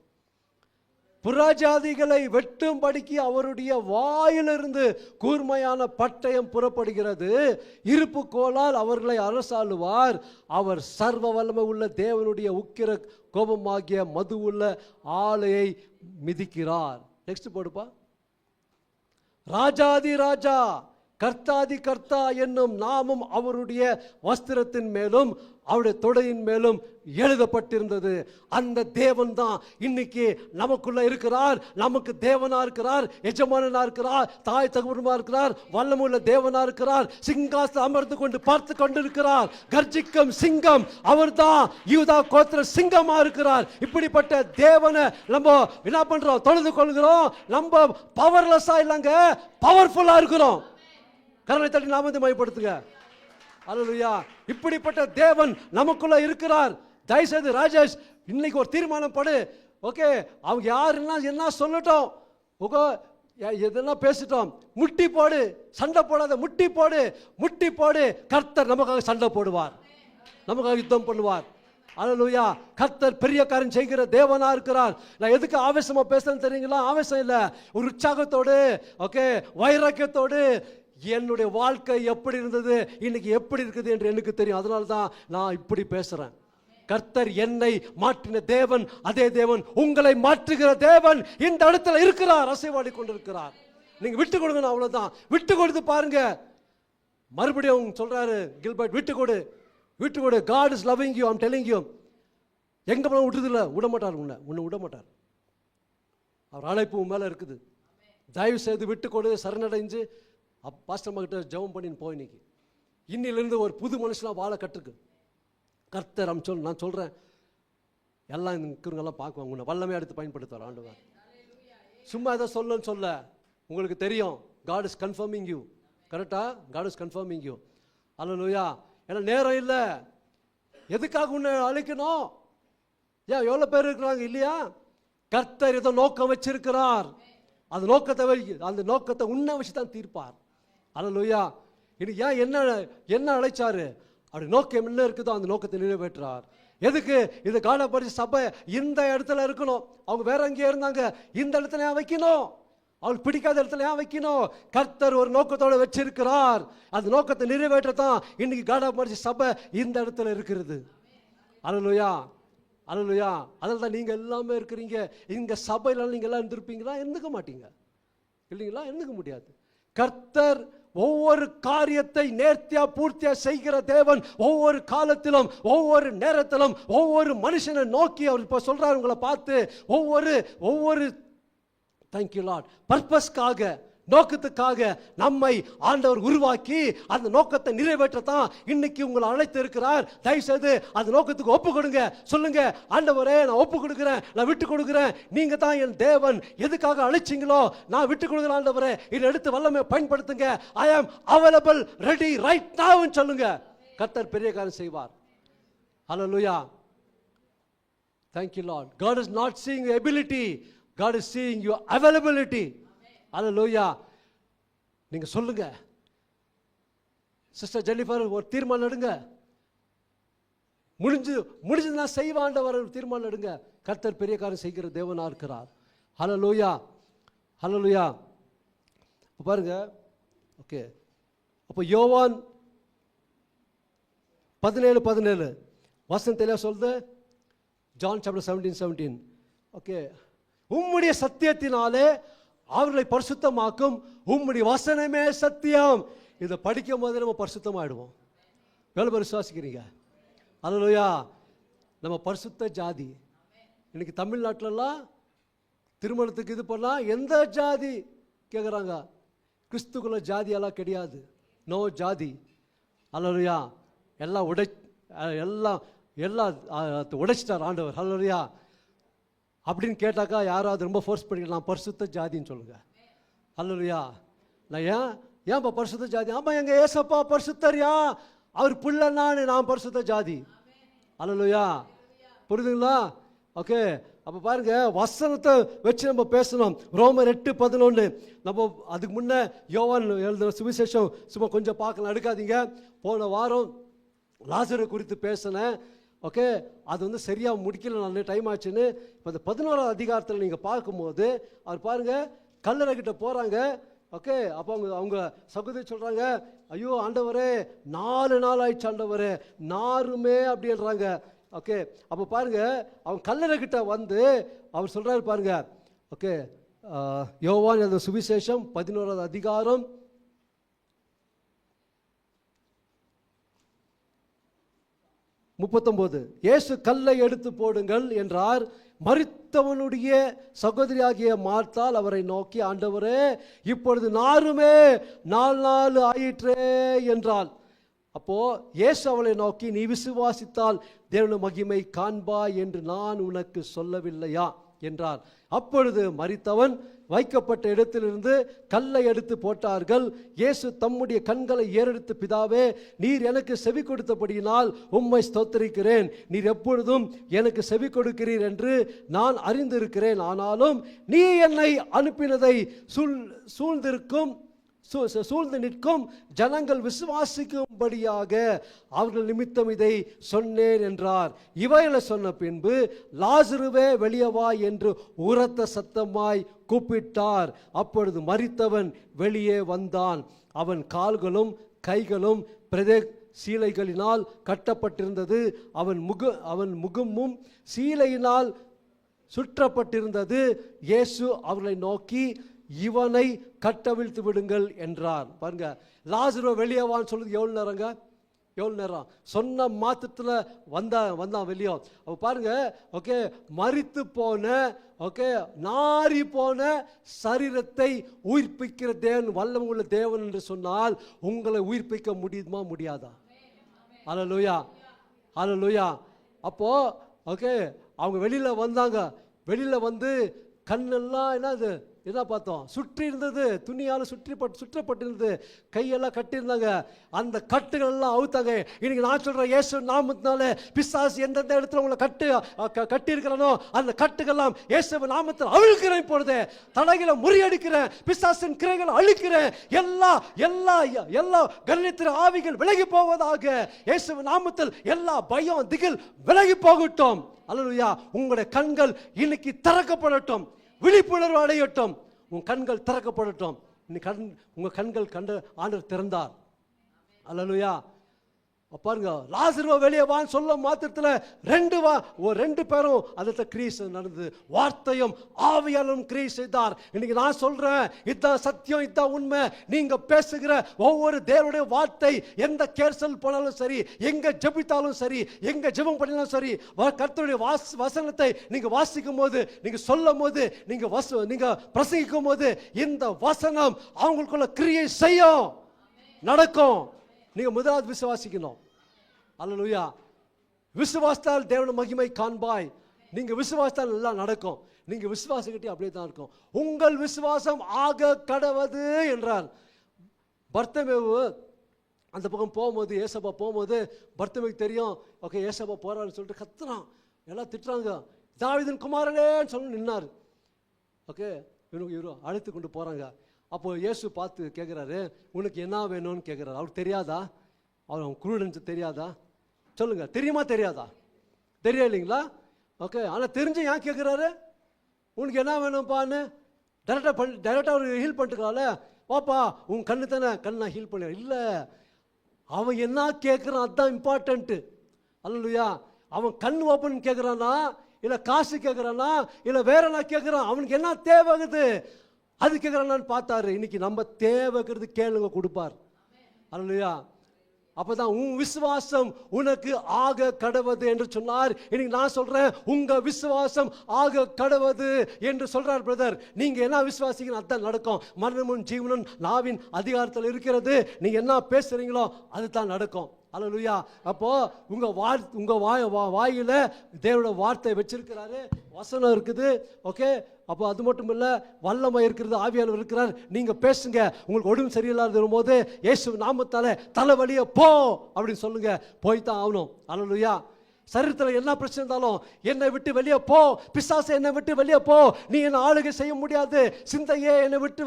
புறஜாதிகளை வெட்டும்படிக்கு அவருடைய வாயிலிருந்து கூர்மையான பட்டயம் புறப்படுகிறது. இருப்பு கோலால் அவர்களை அரசாளுவார். அவர் சர்வ வல்லமை உள்ள தேவனுடைய உக்கிர கோபமாகிய மது உள்ள ஆலையை மிதிக்கிறார். நெக்ஸ்ட் போடுப்பா. ராஜாதி ராஜா கர்த்தாதி கர்த்தா என்னும் நாமம் அவருடைய வஸ்திரத்தின் மேலும் அவருடைய தொடையின் மேலும் எழுதப்பட்டிருந்தது. அந்த தேவன் தான் இன்னைக்கு நமக்குள்ள இருக்கிறார். நமக்கு தேவனா இருக்கிறார், எஜமானனா இருக்கிறார், தாய் தகவலுமா இருக்கிறார், வல்லமுள்ள தேவனா இருக்கிறார். சிங்காசனம் அமர்ந்து கொண்டு பார்த்து கொண்டிருக்கிறார். கர்ஜிக்கும் சிங்கம் அவர் தான். யூதா கோத்திர சிங்கமா இருக்கிறார். இப்படிப்பட்ட தேவனை நம்ம என்ன பண்றோம்? தொழுது கொள்கிறோம். நம்ம பவர்லெஸ்ஸா இல்லைங்க, பவர்ஃபுல்லா இருக்கிறோம். கரங்களை தட்டி நாமத்தை மையப்படுத்துங்க. அல்லேலூயா. இப்படிப்பட்ட தேவன் நமக்குள்ள இருக்கிறார். தயவுசெய்து ராஜேஷ் இன்னைக்கு ஒரு தீர்மானம் படு. ஓகே, அவங்க யாருன்னா என்ன சொல்லட்டும், ஓகே எதெல்லாம் பேசிட்டோம், முட்டி போடு. சண்டை போடாத, முட்டி போடு. முட்டி போடு. கர்த்தர் நமக்காக சண்டை போடுவார், நமக்காக யுத்தம் பண்ணுவார். அல்லேலூயா. கர்த்தர் பெரிய காரியம் செய்கிற தேவனா இருக்கிறார். நான் எதுக்கு ஆவேசமா பேசுறேன்னு தெரியுங்களா? ஆவேசம் இல்லை, ஒரு உற்சாகத்தோடு ஓகே வைராக்கியத்தோடு என்னுடைய வாழ்க்கை எப்படி இருந்தது, இன்னைக்கு எப்படி இருக்குது என்று எனக்கு தெரியும். அதனால தான் நான் இப்படி பேசுறேன். கர்த்தர் என்னை மாற்றின தேவன் அதே தேவன் உங்களை மாற்றுகிற தேவன் இந்த இடத்துல இருக்கிறார், அசைவாடி கொண்டிருக்கிறார். நீங்க விட்டு கொடுங்க, அவ்வளவுதான். விட்டு கொடுத்து பாருங்க. மறுபடியும் சொல்றாரு கில்பர்ட், விட்டு கொடு, விட்டு கொடு. God is loving you, I'm telling you. எங்க போனாலும் விட்டுறதில்ல, விட மாட்டார். உன்னை விட மாட்டார். அவர் அழைப்பு உன் மேலே இருக்குது. தயவு செய்து விட்டு கொடு, சரணடைஞ்சு பாஸ்டர் கிட்ட ஜெபம் பண்ணின்னு போய் இன்னைக்கு இன்னிலிருந்து ஒரு புது மனுஷனாக வாழ கற்றுக்கு. கர்த்தர் நான் சொல்கிறேன், எல்லாம் இருக்கிறவங்கெல்லாம் பார்க்குவாங்க, உன்னை வல்லமே எடுத்து பயன்படுத்துவார் ஆண்டவர். சும்மா எதை சொல்லன்னு சொல்ல, உங்களுக்கு தெரியும் God is confirming you. கரெக்டா? God is confirming you. அல்லேலூயா. ஏன்னா நேரம் இல்லை. எதுக்காக உன்னை அழைக்கணும்? ஏன் எவ்வளோ பேர் இருக்கிறாங்க இல்லையா? கர்த்தர் ஏதோ நோக்கம் வச்சிருக்கிறார். அந்த நோக்கத்தை உன்னை வச்சு தான் தீர்ப்பார். அல்லேலூயா. இன்னைக்கு ஏன் என்ன அழைச்சாரு? அப்படி நோக்கம் என்ன இருக்குதோ அந்த நோக்கத்தை நிறைவேற்றார். எதுக்கு? இது காணப்படிச்ச சபை இந்த இடத்துல இருக்கணும். அவங்க வேற எங்கேயே இருந்தாங்க, இந்த இடத்துல ஏன் வைக்கணும்? அவளுக்கு பிடிக்காத இடத்துல ஏன் வைக்கணும்? கர்த்தர் ஒரு நோக்கத்தோட வச்சிருக்கிறார். அந்த நோக்கத்தை நிறைவேற்றத்தான் இன்னைக்கு காணப்படிச்ச சபை இந்த இடத்துல இருக்கிறது. அல்லேலூயா, அல்லேலூயா. அதில் தான் நீங்கள் எல்லாமே இருக்கிறீங்க. இங்கே சபையில நீங்கள் எல்லாம் இருந்திருப்பீங்களா? இருந்துக்க மாட்டீங்க இல்லைங்களா? இருந்துக்க முடியாது. கர்த்தர் ஒவ்வொரு காரியத்தை நேர்த்தியா பூர்த்தியா செய்கிற தேவன். ஒவ்வொரு காலத்திலும் ஒவ்வொரு நேரத்திலும் ஒவ்வொரு மனுஷனை நோக்கி அவர் இப்போ சொல்றாரு, உங்களை பார்த்து ஒவ்வொரு தேங்க்யூ லார்ட் பர்பஸ்க்காக, நோக்கத்துக்காக நம்மை ஆண்டவர் உருவாக்கி அந்த நோக்கத்தை நிறைவேற்றத்தான் இன்னைக்கு உங்களை அழைத்து இருக்கிறார். தயவுசெய்து அந்த நோக்கத்துக்கு ஒப்பு கொடுங்க. சொல்லுங்க, ஆண்டவரே நான் ஒப்பு கொடுக்குறேன், நான் விட்டு கொடுக்குறேன். நீங்க தான் என் தேவன். எதுக்காக அழைச்சிங்களோ நான் விட்டு கொடுக்குறேன் ஆண்டவரே. இதை எடுத்து வல்லமை பயன்படுத்துங்க. ஐ ஆம் அவைலபிள், ரெடி, ரைட் நவ் சொல்லுங்க. கர்த்தர் பெரிய காரியம் செய்வார். ஹல்லேலூயா. Thank you Lord. God is not seeing your ability, God is seeing your availability. அல்லேலூயா. நீங்க சொல்லுங்க, சிஸ்டர் ஜெனிஃபர் ஒரு தீர்மானம் எடுங்க. முடிஞ்சது நான் செய்வேன் ஆண்டவர், தீர்மானம் எடுங்க. கர்த்தர் பெரிய காரியம் செய்கிற தேவனா இருக்கிறார். அல்லேலூயா, அல்லேலூயா. பாருங்க, ஓகே. அப்போ யோவான் 17:17 வசனம் தெளிவா சொல்லுது. John chapter 17:17. ஓகே. உம்முடைய சத்தியத்தினாலே அவர்களை பரிசுத்தமாக்கும், உம்முடைய வசனமே சத்தியம். இதை படிக்கும் போது நம்ம பரிசுத்தமாயிடுவோம். எவ்வளவு பேர் விசுவாசிக்கிறீங்க? அல்லேலூயா. நம்ம பரிசுத்த ஜாதி. இன்னைக்கு தமிழ்நாட்டிலலாம் திருமணத்துக்கு இது பண்ணால் எந்த ஜாதி கேட்குறாங்க? கிறிஸ்துக்குள்ள ஜாதியெல்லாம் கிடையாது. நோ ஜாதி. அல்லேலூயா. எல்லாம் உடைச்சிட்டார் ஆண்டவர். அல்லேலூயா. அப்படின்னு கேட்டாக்கா யாராவது ரொம்ப ஃபோர்ஸ் பண்ணிக்கலாம், பரிசுத்த ஜாதின்னு சொல்லுங்க. அல்லேலூயா. நான் ஏன்பா பரிசுத்த ஜாதி? ஆமா, எங்க ஏசப்பா பரிசுத்தரியா, அவர் பிள்ளை நான் பரிசுத்த ஜாதி. அல்லேலூயா. புரியுதுங்களா? ஓகே. அப்போ பாருங்க, வசனத்தை வச்சு நம்ம பேசணும். ரோமர் 8:11. நம்ம அதுக்கு முன்னே யோவான் எழுதின சுவிசேஷம் சும்மா கொஞ்சம் பார்க்கலாம், எடுக்காதீங்க. போன வாரம் லாசரு குறித்து பேசினேன். ஓகே. அது சரியாக முடிக்கல, நல்ல டைம் ஆச்சுன்னு. இப்போ அந்த 11ஆம் அதிகாரத்தில் நீங்கள் பார்க்கும்போது அவர் பாருங்க, கல்லறை கிட்ட போகிறாங்க. ஓகே. அப்போ அவங்க சகோதரி சொல்கிறாங்க, ஐயோ ஆண்டவரே 4 நாள் ஆயிடுச்சு ஆண்டவரே, நாருமே அப்படின்றாங்க. ஓகே. அப்போ பாருங்க, அவங்க கல்லறை கிட்ட வந்து அவர் சொல்கிறாரு பாருங்க. ஓகே. யோவான் எழுதின சுவிசேஷம் 11ஆம் அதிகாரம் 39. இயேசு கல்லை எடுத்து போடுங்கள் என்றார். மரித்தவனுடைய சகோதரியாகிய மார்த்தாள் அவரை நோக்கி, ஆண்டவரே இப்பொழுது நாருமே 4 நாள் ஆயிற்றே என்றாள். அப்போ இயேசு அவளை நோக்கி, நீ விசுவாசித்தால் தேவனுடைய மகிமை காண்பாய் என்று நான் உனக்கு சொல்லவில்லையா என்றார். அப்பொழுது மரித்தவன் வைக்கப்பட்ட இடத்திலிருந்து கல்லை எடுத்து போட்டார்கள். இயேசு தம்முடைய கண்களை ஏறெடுத்து, பிதாவே நீர் எனக்கு செவி கொடுத்தபடியினால் உம்மை ஸ்தோத்திரிக்கிறேன். நீர் எப்பொழுதும் எனக்கு செவி கொடுக்கிறீர் என்று நான் அறிந்திருக்கிறேன். ஆனாலும் நீ என்னை அனுப்பினதை சூழ்ந்து நிற்கும் ஜனங்கள் விசுவாசிக்கும்படியாக அவர்கள் நிமித்தம் இதை சொன்னேன் என்றார். இவைகளை சொன்ன பின்பு லாசருவே வெளியே வா என்று உரத்த சத்தமாய் கூப்பிட்டார். அப்பொழுது மரித்தவன் வெளியே வந்தான். அவன் கால்களும் கைகளும் பிரேத சீலைகளினால் கட்டப்பட்டிருந்தது. அவன் முகமும் சீலையினால் சுற்றப்பட்டிருந்தது. இயேசு அவர்களை நோக்கி, இவனை கட்டவிழ்த்து விடுங்கள் என்றார். பாருங்க, லாசரு வெளியேவான்னு சொல்லுது எவ்வளவு நேரங்க? எவ்வளோ நேரம் சொன்ன மாத்திரத்தில் வந்தான் வெளியே. அப்போ பாருங்க, ஓகே, மரித்து போன, ஓகே, நாரி போன சரீரத்தை உயிர்ப்பிக்கிற தேவன், வல்லமை உள்ள தேவன் என்று சொன்னால் உங்களை உயிர்ப்பிக்க முடியுமா முடியாதா? ஹல்லேலூயா, ஹல்லேலூயா. அப்போ ஓகே, அவங்க வெளியில வந்தாங்க. வெளியில வந்து கண்ணெல்லாம் என்னது என்ன பார்த்தோம், சுற்றி இருந்தது, துணியால் சுற்றப்பட்டிருந்தது, கையெல்லாம் கட்டியிருந்தாங்க. அந்த கட்டுகள் எல்லாம் அவுத்தாங்க. இன்னைக்கு நான் சொல்றேன், இயேசு நாமத்தினால பிசாசு எந்தெந்த இடத்துல உங்களை கட்டி இருக்கிறானோ அந்த கட்டுகள்லாம் இயேசு நாமத்தில் அவிழ்க்கிறேன். இப்பொழுது தடைகளை முறியடிக்கிறேன், பிசாசின் கிரைகளை அழிக்கிறேன். எல்லா கண்ணித்திர ஆவிகள் விலகி போவதாக. இயேசு நாமத்தில் எல்லா பயம் திகில் விலகி போகட்டும். அல்லேலூயா. உங்களுடைய கண்கள் இன்னைக்கு திறக்கப்படட்டும், விழிப்புணர்வு அடையட்டும், உங்க கண்கள் திறக்கப்படட்டும். உங்க கண்கள் கண்டு ஆண்டவர் திறந்தார். அல்லேலூயா. பாருங்க, லாசருவை வெளியே வான்னு சொல்ல மாத்திரத்தில் ரெண்டு பேரும் அதில் கிரியை நடந்தது. வார்த்தையும் ஆவியாலும் கிரியை செய்தார். இன்னைக்கு நான் சொல்றேன், இதுதான் சத்தியம், இதுதான் உண்மை. நீங்க பேசுகிற ஒவ்வொரு தேவனுடைய வார்த்தை எந்த கேர்சல் போனாலும் சரி, எங்க ஜெபித்தாலும் சரி, எங்க ஜெபம் பண்ணினாலும் சரி, கர்த்தருடைய வசனத்தை நீங்க வாசிக்கும் போது, நீங்க சொல்லும் போது, நீங்க பிரசங்கிக்கும் போது இந்த வசனம் அவங்களுக்குள்ள கிரியை செய்யும், நடக்கும். நீங்க முதலாவது விசுவாசிக்கணும். அல்லேலூயா. விசுவாசத்தால் தேவனுடைய மகிமை காண்பாய். நீங்க விசுவாசத்தால் எல்லாம் நடக்கும். நீங்க விசுவாசிக்கிட்டே அப்படியே தான் இருக்கும். உங்கள் விசுவாசம் ஆக கடவது என்றார். பர்த்தமேவு அந்த பக்கம் போகும்போது, ஏசப்பா போகும்போது பர்த்தமேவுக்கு தெரியும், ஓகே ஏசப்பா போறான்னு சொல்லிட்டு கத்துறான், எல்லாம் திட்டுறாங்க. தாவீதின் குமாரனேன்னு சொல்லி நின்னார். ஓகே, இவரு அழைத்து கொண்டு போறாங்க. அப்போ இயேசு பார்த்து கேட்குறாரு, உனக்கு என்ன வேணும்னு கேட்குறாரு. அவருக்கு தெரியாதா? அவன் குருடனுக்கு தெரியாதா? சொல்லுங்க, தெரியுமா தெரியாதா? தெரியா இல்லைங்களா? ஓகே, ஆனால் தெரிஞ்சு ஏன் கேட்குறாரு? உனக்கு என்ன வேணும்ப்பான்னு டைரெக்டாக அவர் ஹீல் பண்ணிட்டுக்கலாம்ல. வாப்பா, உன் கண்ணு தானே, கண்ணை ஹீல் பண்ண இல்லை. அவன் என்ன கேட்குறான் அதுதான் இம்பார்ட்டன்ட்டு. அல்லேலூயா. அவன் கண் ஓப்பன் கேட்குறானா, இல்லை காசு கேட்குறானா, இல்லை வேற என்ன கேட்குறான்? அவனுக்கு என்ன தேவைக்குது அது கேட்குறான்னு பார்த்தாரு. இன்னைக்கு நம்ம தேவைக்கிறது கேளுங்க, கொடுப்பார். அல்லேலூயா. அப்பதான் உன் விசுவாசம் உனக்கு ஆக கடவது என்று சொன்னார். இன்னைக்கு நான் சொல்றேன், உங்க விசுவாசம் ஆக கடவது என்று சொல்றார் பிரதர். நீங்க என்ன விசுவாசிக்கணும் அதான் நடக்கும். மரணமும் ஜீவனும் நாவின் அதிகாரத்தில் இருக்கிறது. நீங்க என்ன பேசுறீங்களோ அதுதான் நடக்கும். அல்லேலூயா. அப்போ உங்க வாயில தேவனுடைய வார்த்தை வச்சிருக்கிறாரு, வசனம் இருக்குது. ஓகே, அப்போ அது மட்டும் இல்ல, வல்லமை இருக்கிறது, ஆவியானவர் இருக்கிறார். நீங்க பேசுங்க. உங்களுக்கு உடம்பு சரியில்லாத வரும்போது இயேசு நாமத்தால தலைவலிய போ அப்படின்னு சொல்லுங்க, போய்தான் ஆகணும். அல்லேலூயா. சரீரத்தில் என்ன பிரச்சனை இருந்தாலும் என்னை விட்டு வெளியே போ, பிசாசு என்னை விட்டு வெளியே போ, நீ என்ன ஆளுகை செய்ய முடியாது, சிந்தையே என்னை விட்டு,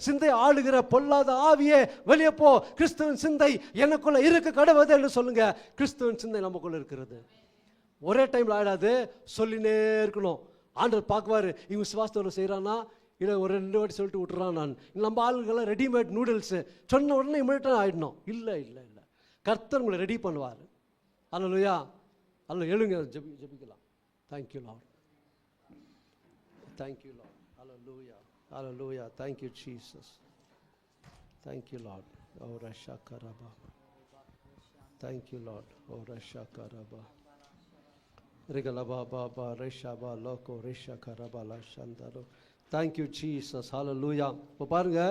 சிந்தை ஆளுகிற பொல்லாத ஆவியே வெளியே போ, கிறிஸ்துவின் சிந்தை எனக்குள்ள இருக்க கடவுது என்று சொல்லுங்க. கிறிஸ்துவின் சிந்தை நமக்குள்ள இருக்கிறது. ஒரே டைம்ல ஆயிடாது, சொல்லினே இருக்கணும். ஆண்டவர் பார்க்குவாரு, இவங்க விசுவாசத்தோடு செய்கிறானா இல்லை ஒரு 2 வாட்டி சொல்லிட்டு விட்டுறான். நான் நம்ம ஆளுங்கெல்லாம் ரெடிமேட் நூடுல்ஸு சொன்ன உடனே இமிடியேட்டாக ஆகிடணும். இல்லை, கர்த்தர் உங்களை ரெடி பண்ணுவார். அல்லேலூயா. அல்ல எழுங்க, ஜெபிக்கலாம். Thank you Lord, thank you Lord. அல்லேலூயா, அல்லேலூயா. Thank you Jesus, thank you Lord. ஓ ரஷா கரபா, தேங்க்யூ லார்ட். ஓ ரஷா கரபா ரிகலபா பாபா ரஷாபா லோகோ ரஷா கரபா லஷந்தரோ. Thank you Jesus. அல்லேலூயா. இப்போ பாருங்க,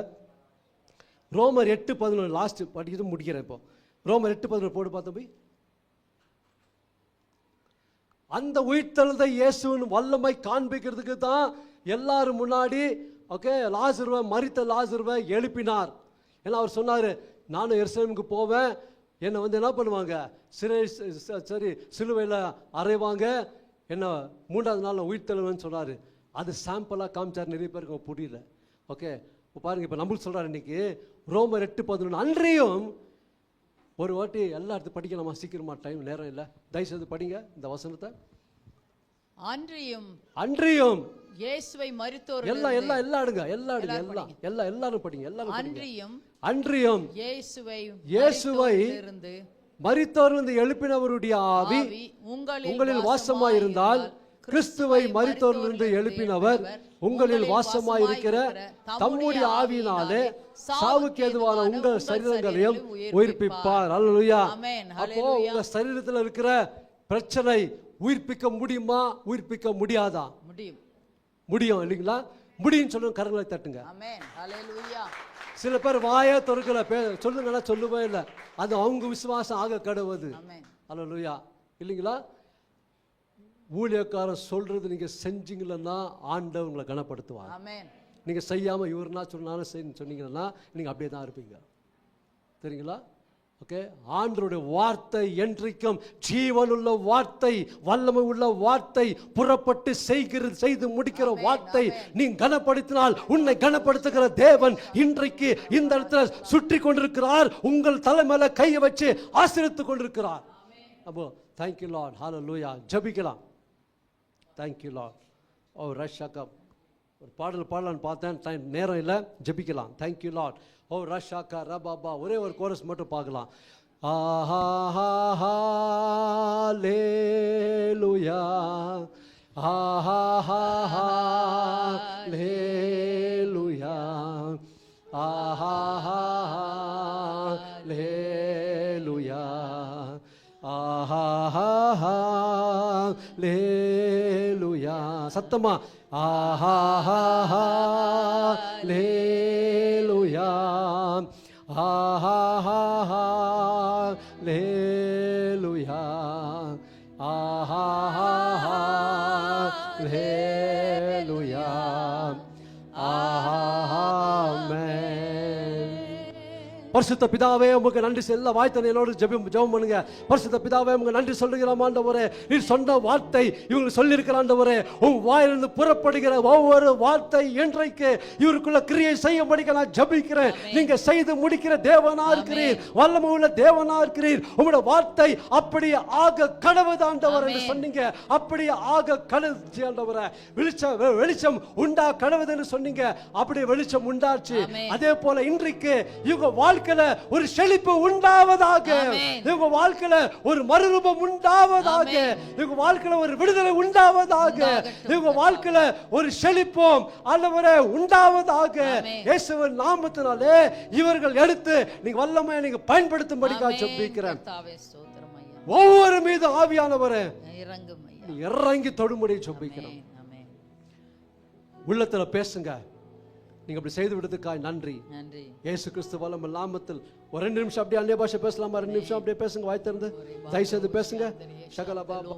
ரோமர் 8:11 லாஸ்ட் படிக்கிறது முடிக்கிறேன். இப்போ ரோமர் 8:11 போட்டு பார்த்தோம் போய். அந்த உயிர்த்தெழுந்த இயேசுவின் வல்லமை காண்பிக்கிறதுக்கு தான் எல்லாரும் முன்னாடி ஓகே லாசருவை, மரித்த லாசருவை எழுப்பினார். ஏன்னா அவர் சொன்னார், நானும் எருசலேமுக்கு போவேன், என்னை வந்து என்ன பண்ணுவாங்க, சிலுவையில் அறைவாங்க, என்ன 3ஆவது நாள் உயிர்த்தெழுவேன்னு சொன்னார். அது சாம்பிளாக காமிச்சார். நிறைய பேருக்கு புரியல. ஓகே, இப்போ பாருங்கள், இப்போ நம்மளுக்கு சொல்கிறார் இன்னைக்கு ரோமர் 8:11. அன்றையும் ஒரு வாட்டி எல்லா இடத்து படிக்கலாமா, சீக்கிரமா, டைம் நேரம் இல்லை, தயவுசெய்து படிங்க இந்த வசனத்தை. அன்றியும் இயேசுவை மரித்தோர் எல்லாரும் படிங்க. அன்றியும் இயேசுவை மரித்தோரிலிருந்து எழுப்பினவருடைய ஆவி உங்களில் வாசமாயிருந்தால் கிறிஸ்துவை மரித்தோரிலிருந்து எழுப்பினவர் உங்களில் வாசமாயிருக்கிற தம்முடைய ஆவியினாலே சாவுக்கு ஏதுவான உங்கள் சரீரங்களையும் உயிர்ப்பிப்பார். அல்லேலூயா. அப்போ உங்க சரீரத்தில் இருக்கிற பிரச்சனை உயிர்ப்பிக்க முடியுமா, உயிர்ப்பிக்க முடியாதா? முடியும் இல்லைங்களா? முடியும் சொல்லுங்க, கரங்களை தட்டுங்க. சில பேர் வாயை திறக்கல, சொல்லுங்கன்னா சொல்லவே இல்லை, அது அவங்க விசுவாசம் ஆக கடவுது. அல்லேலூயா இல்லைங்களா? ஊழியக்காரன் சொல்றது நீங்க செஞ்சீங்கன்னா ஆண்டவர் உங்களை கனப்படுத்துவார். நீங்க செய்யாம இவர்னா சொன்னாலும் சொன்னீங்கன்னா நீங்க அப்படியே தான் இருப்பீங்க. தெரியுங்களா? ஓகே. ஆண்டவருடைய வார்த்தை என்றைக்கும் ஜீவனுள்ள வார்த்தை, வல்லமை உள்ள வார்த்தை, புறப்பட்டு செய்து முடிக்கிற வார்த்தை. நீ கனப்படுத்தினால் உன்னை கனப்படுத்துகிற தேவன் இன்றைக்கு இந்த இடத்துல சுற்றி கொண்டிருக்கிறார். உங்கள் தலைமையில கையை வச்சு ஆசீர்வதித்துக் கொண்டிருக்கிறார். அப்போ தேங்க்யூ லார்ட். ஹல்லேலூயா. ஜெபிக்கலாம். Thank you Lord. ஓ ரஷாக்கா ஒரு பாடல் பாடலான்னு பார்த்தேன், நேரம் இல்லை, ஜெபிக்கலாம். Thank you Lord. ஓ ரஷாக்கா ரபாபா. ஒரே ஒரு கோரஸ் மட்டும் பார்க்கலாம். ஹல்லேலூயா, ஹல்லேலூயா, ஹல்லேலூயா, ஹல்லேலூயா. சத்தமா ஹல்லேலூயா, ஹல்லேலூயா, ஹல்லேலூயா. ஆமென். பரிசுத்த பிதாவே உமக்கு நன்றி. எல்லா வாய்த்தனையோடு ஜெபம் பண்ணுங்க. பரிசுத்த பிதாவே உமக்கு நன்றி சொல்லுகிறோம் ஆண்டவரே. நீர் சொன்ன வார்த்தை இவங்களுக்கு சொல்லியிருக்கிற ஆண்டவரே, உன் வாயிலிருந்து புறப்படுகிற ஒவ்வொரு வார்த்தை இன்றைக்கு இவருக்குள்ள கிரியை செய்யும்படிக்கு நான் ஜெபிக்கிறேன். நீங்க செய்து முடிக்கிற தேவனா இருக்கிறீர், வல்லமை உள்ள தேவனா இருக்கிறீர். உங்களுடைய வார்த்தை அப்படியே ஆக கடவுது ஆண்டவர் என்று சொன்னீங்க. அப்படியே ஆக கடவுது ஆண்டவரே. வெளிச்சம் உண்டா கடவுது என்று சொன்னீங்க. அப்படியே வெளிச்சம் உண்டாச்சு. அதே போல இன்றைக்கு இவங்க வாழ்க்கையில ஒரு செழிப்பு உண்டாவதாக, இவங்க வாழ்க்கையில ஒரு மறுரூபம் உண்டாவதாக, இவங்க வாழ்க்கையில ஒரு விடுதலை உண்டாவதாக, இவங்க வாழ்க்கையில ஒரு செழிப்போம் ஆண்டவரே உண்டாவதாக. இயேசுவின் நாமத்தினாலே இவர்கள் எடுத்து நீங்க வல்லமையை நீங்க பயன்படுத்தும்படியாக ஜெபிக்கிறேன். ஒவ்வொரு மீது ஆவியானவரே இறங்கி தொடும்படி ஜெபிக்கிறேன். உள்ளத்துல பேசுங்க. நீங்க அப்படி செய்து விடுறதுக்காக நன்றி. இயேசு கிறிஸ்து வல்லமை நாமத்தில் ஒரு 2 நிமிஷம் அப்படியே அந்நிய பாஷை பேசலாமா? 2 நிமிஷம் அப்படியே பேசுங்க. வாய் திறந்து தயவு செய்து பேசுங்க. சகல பாபா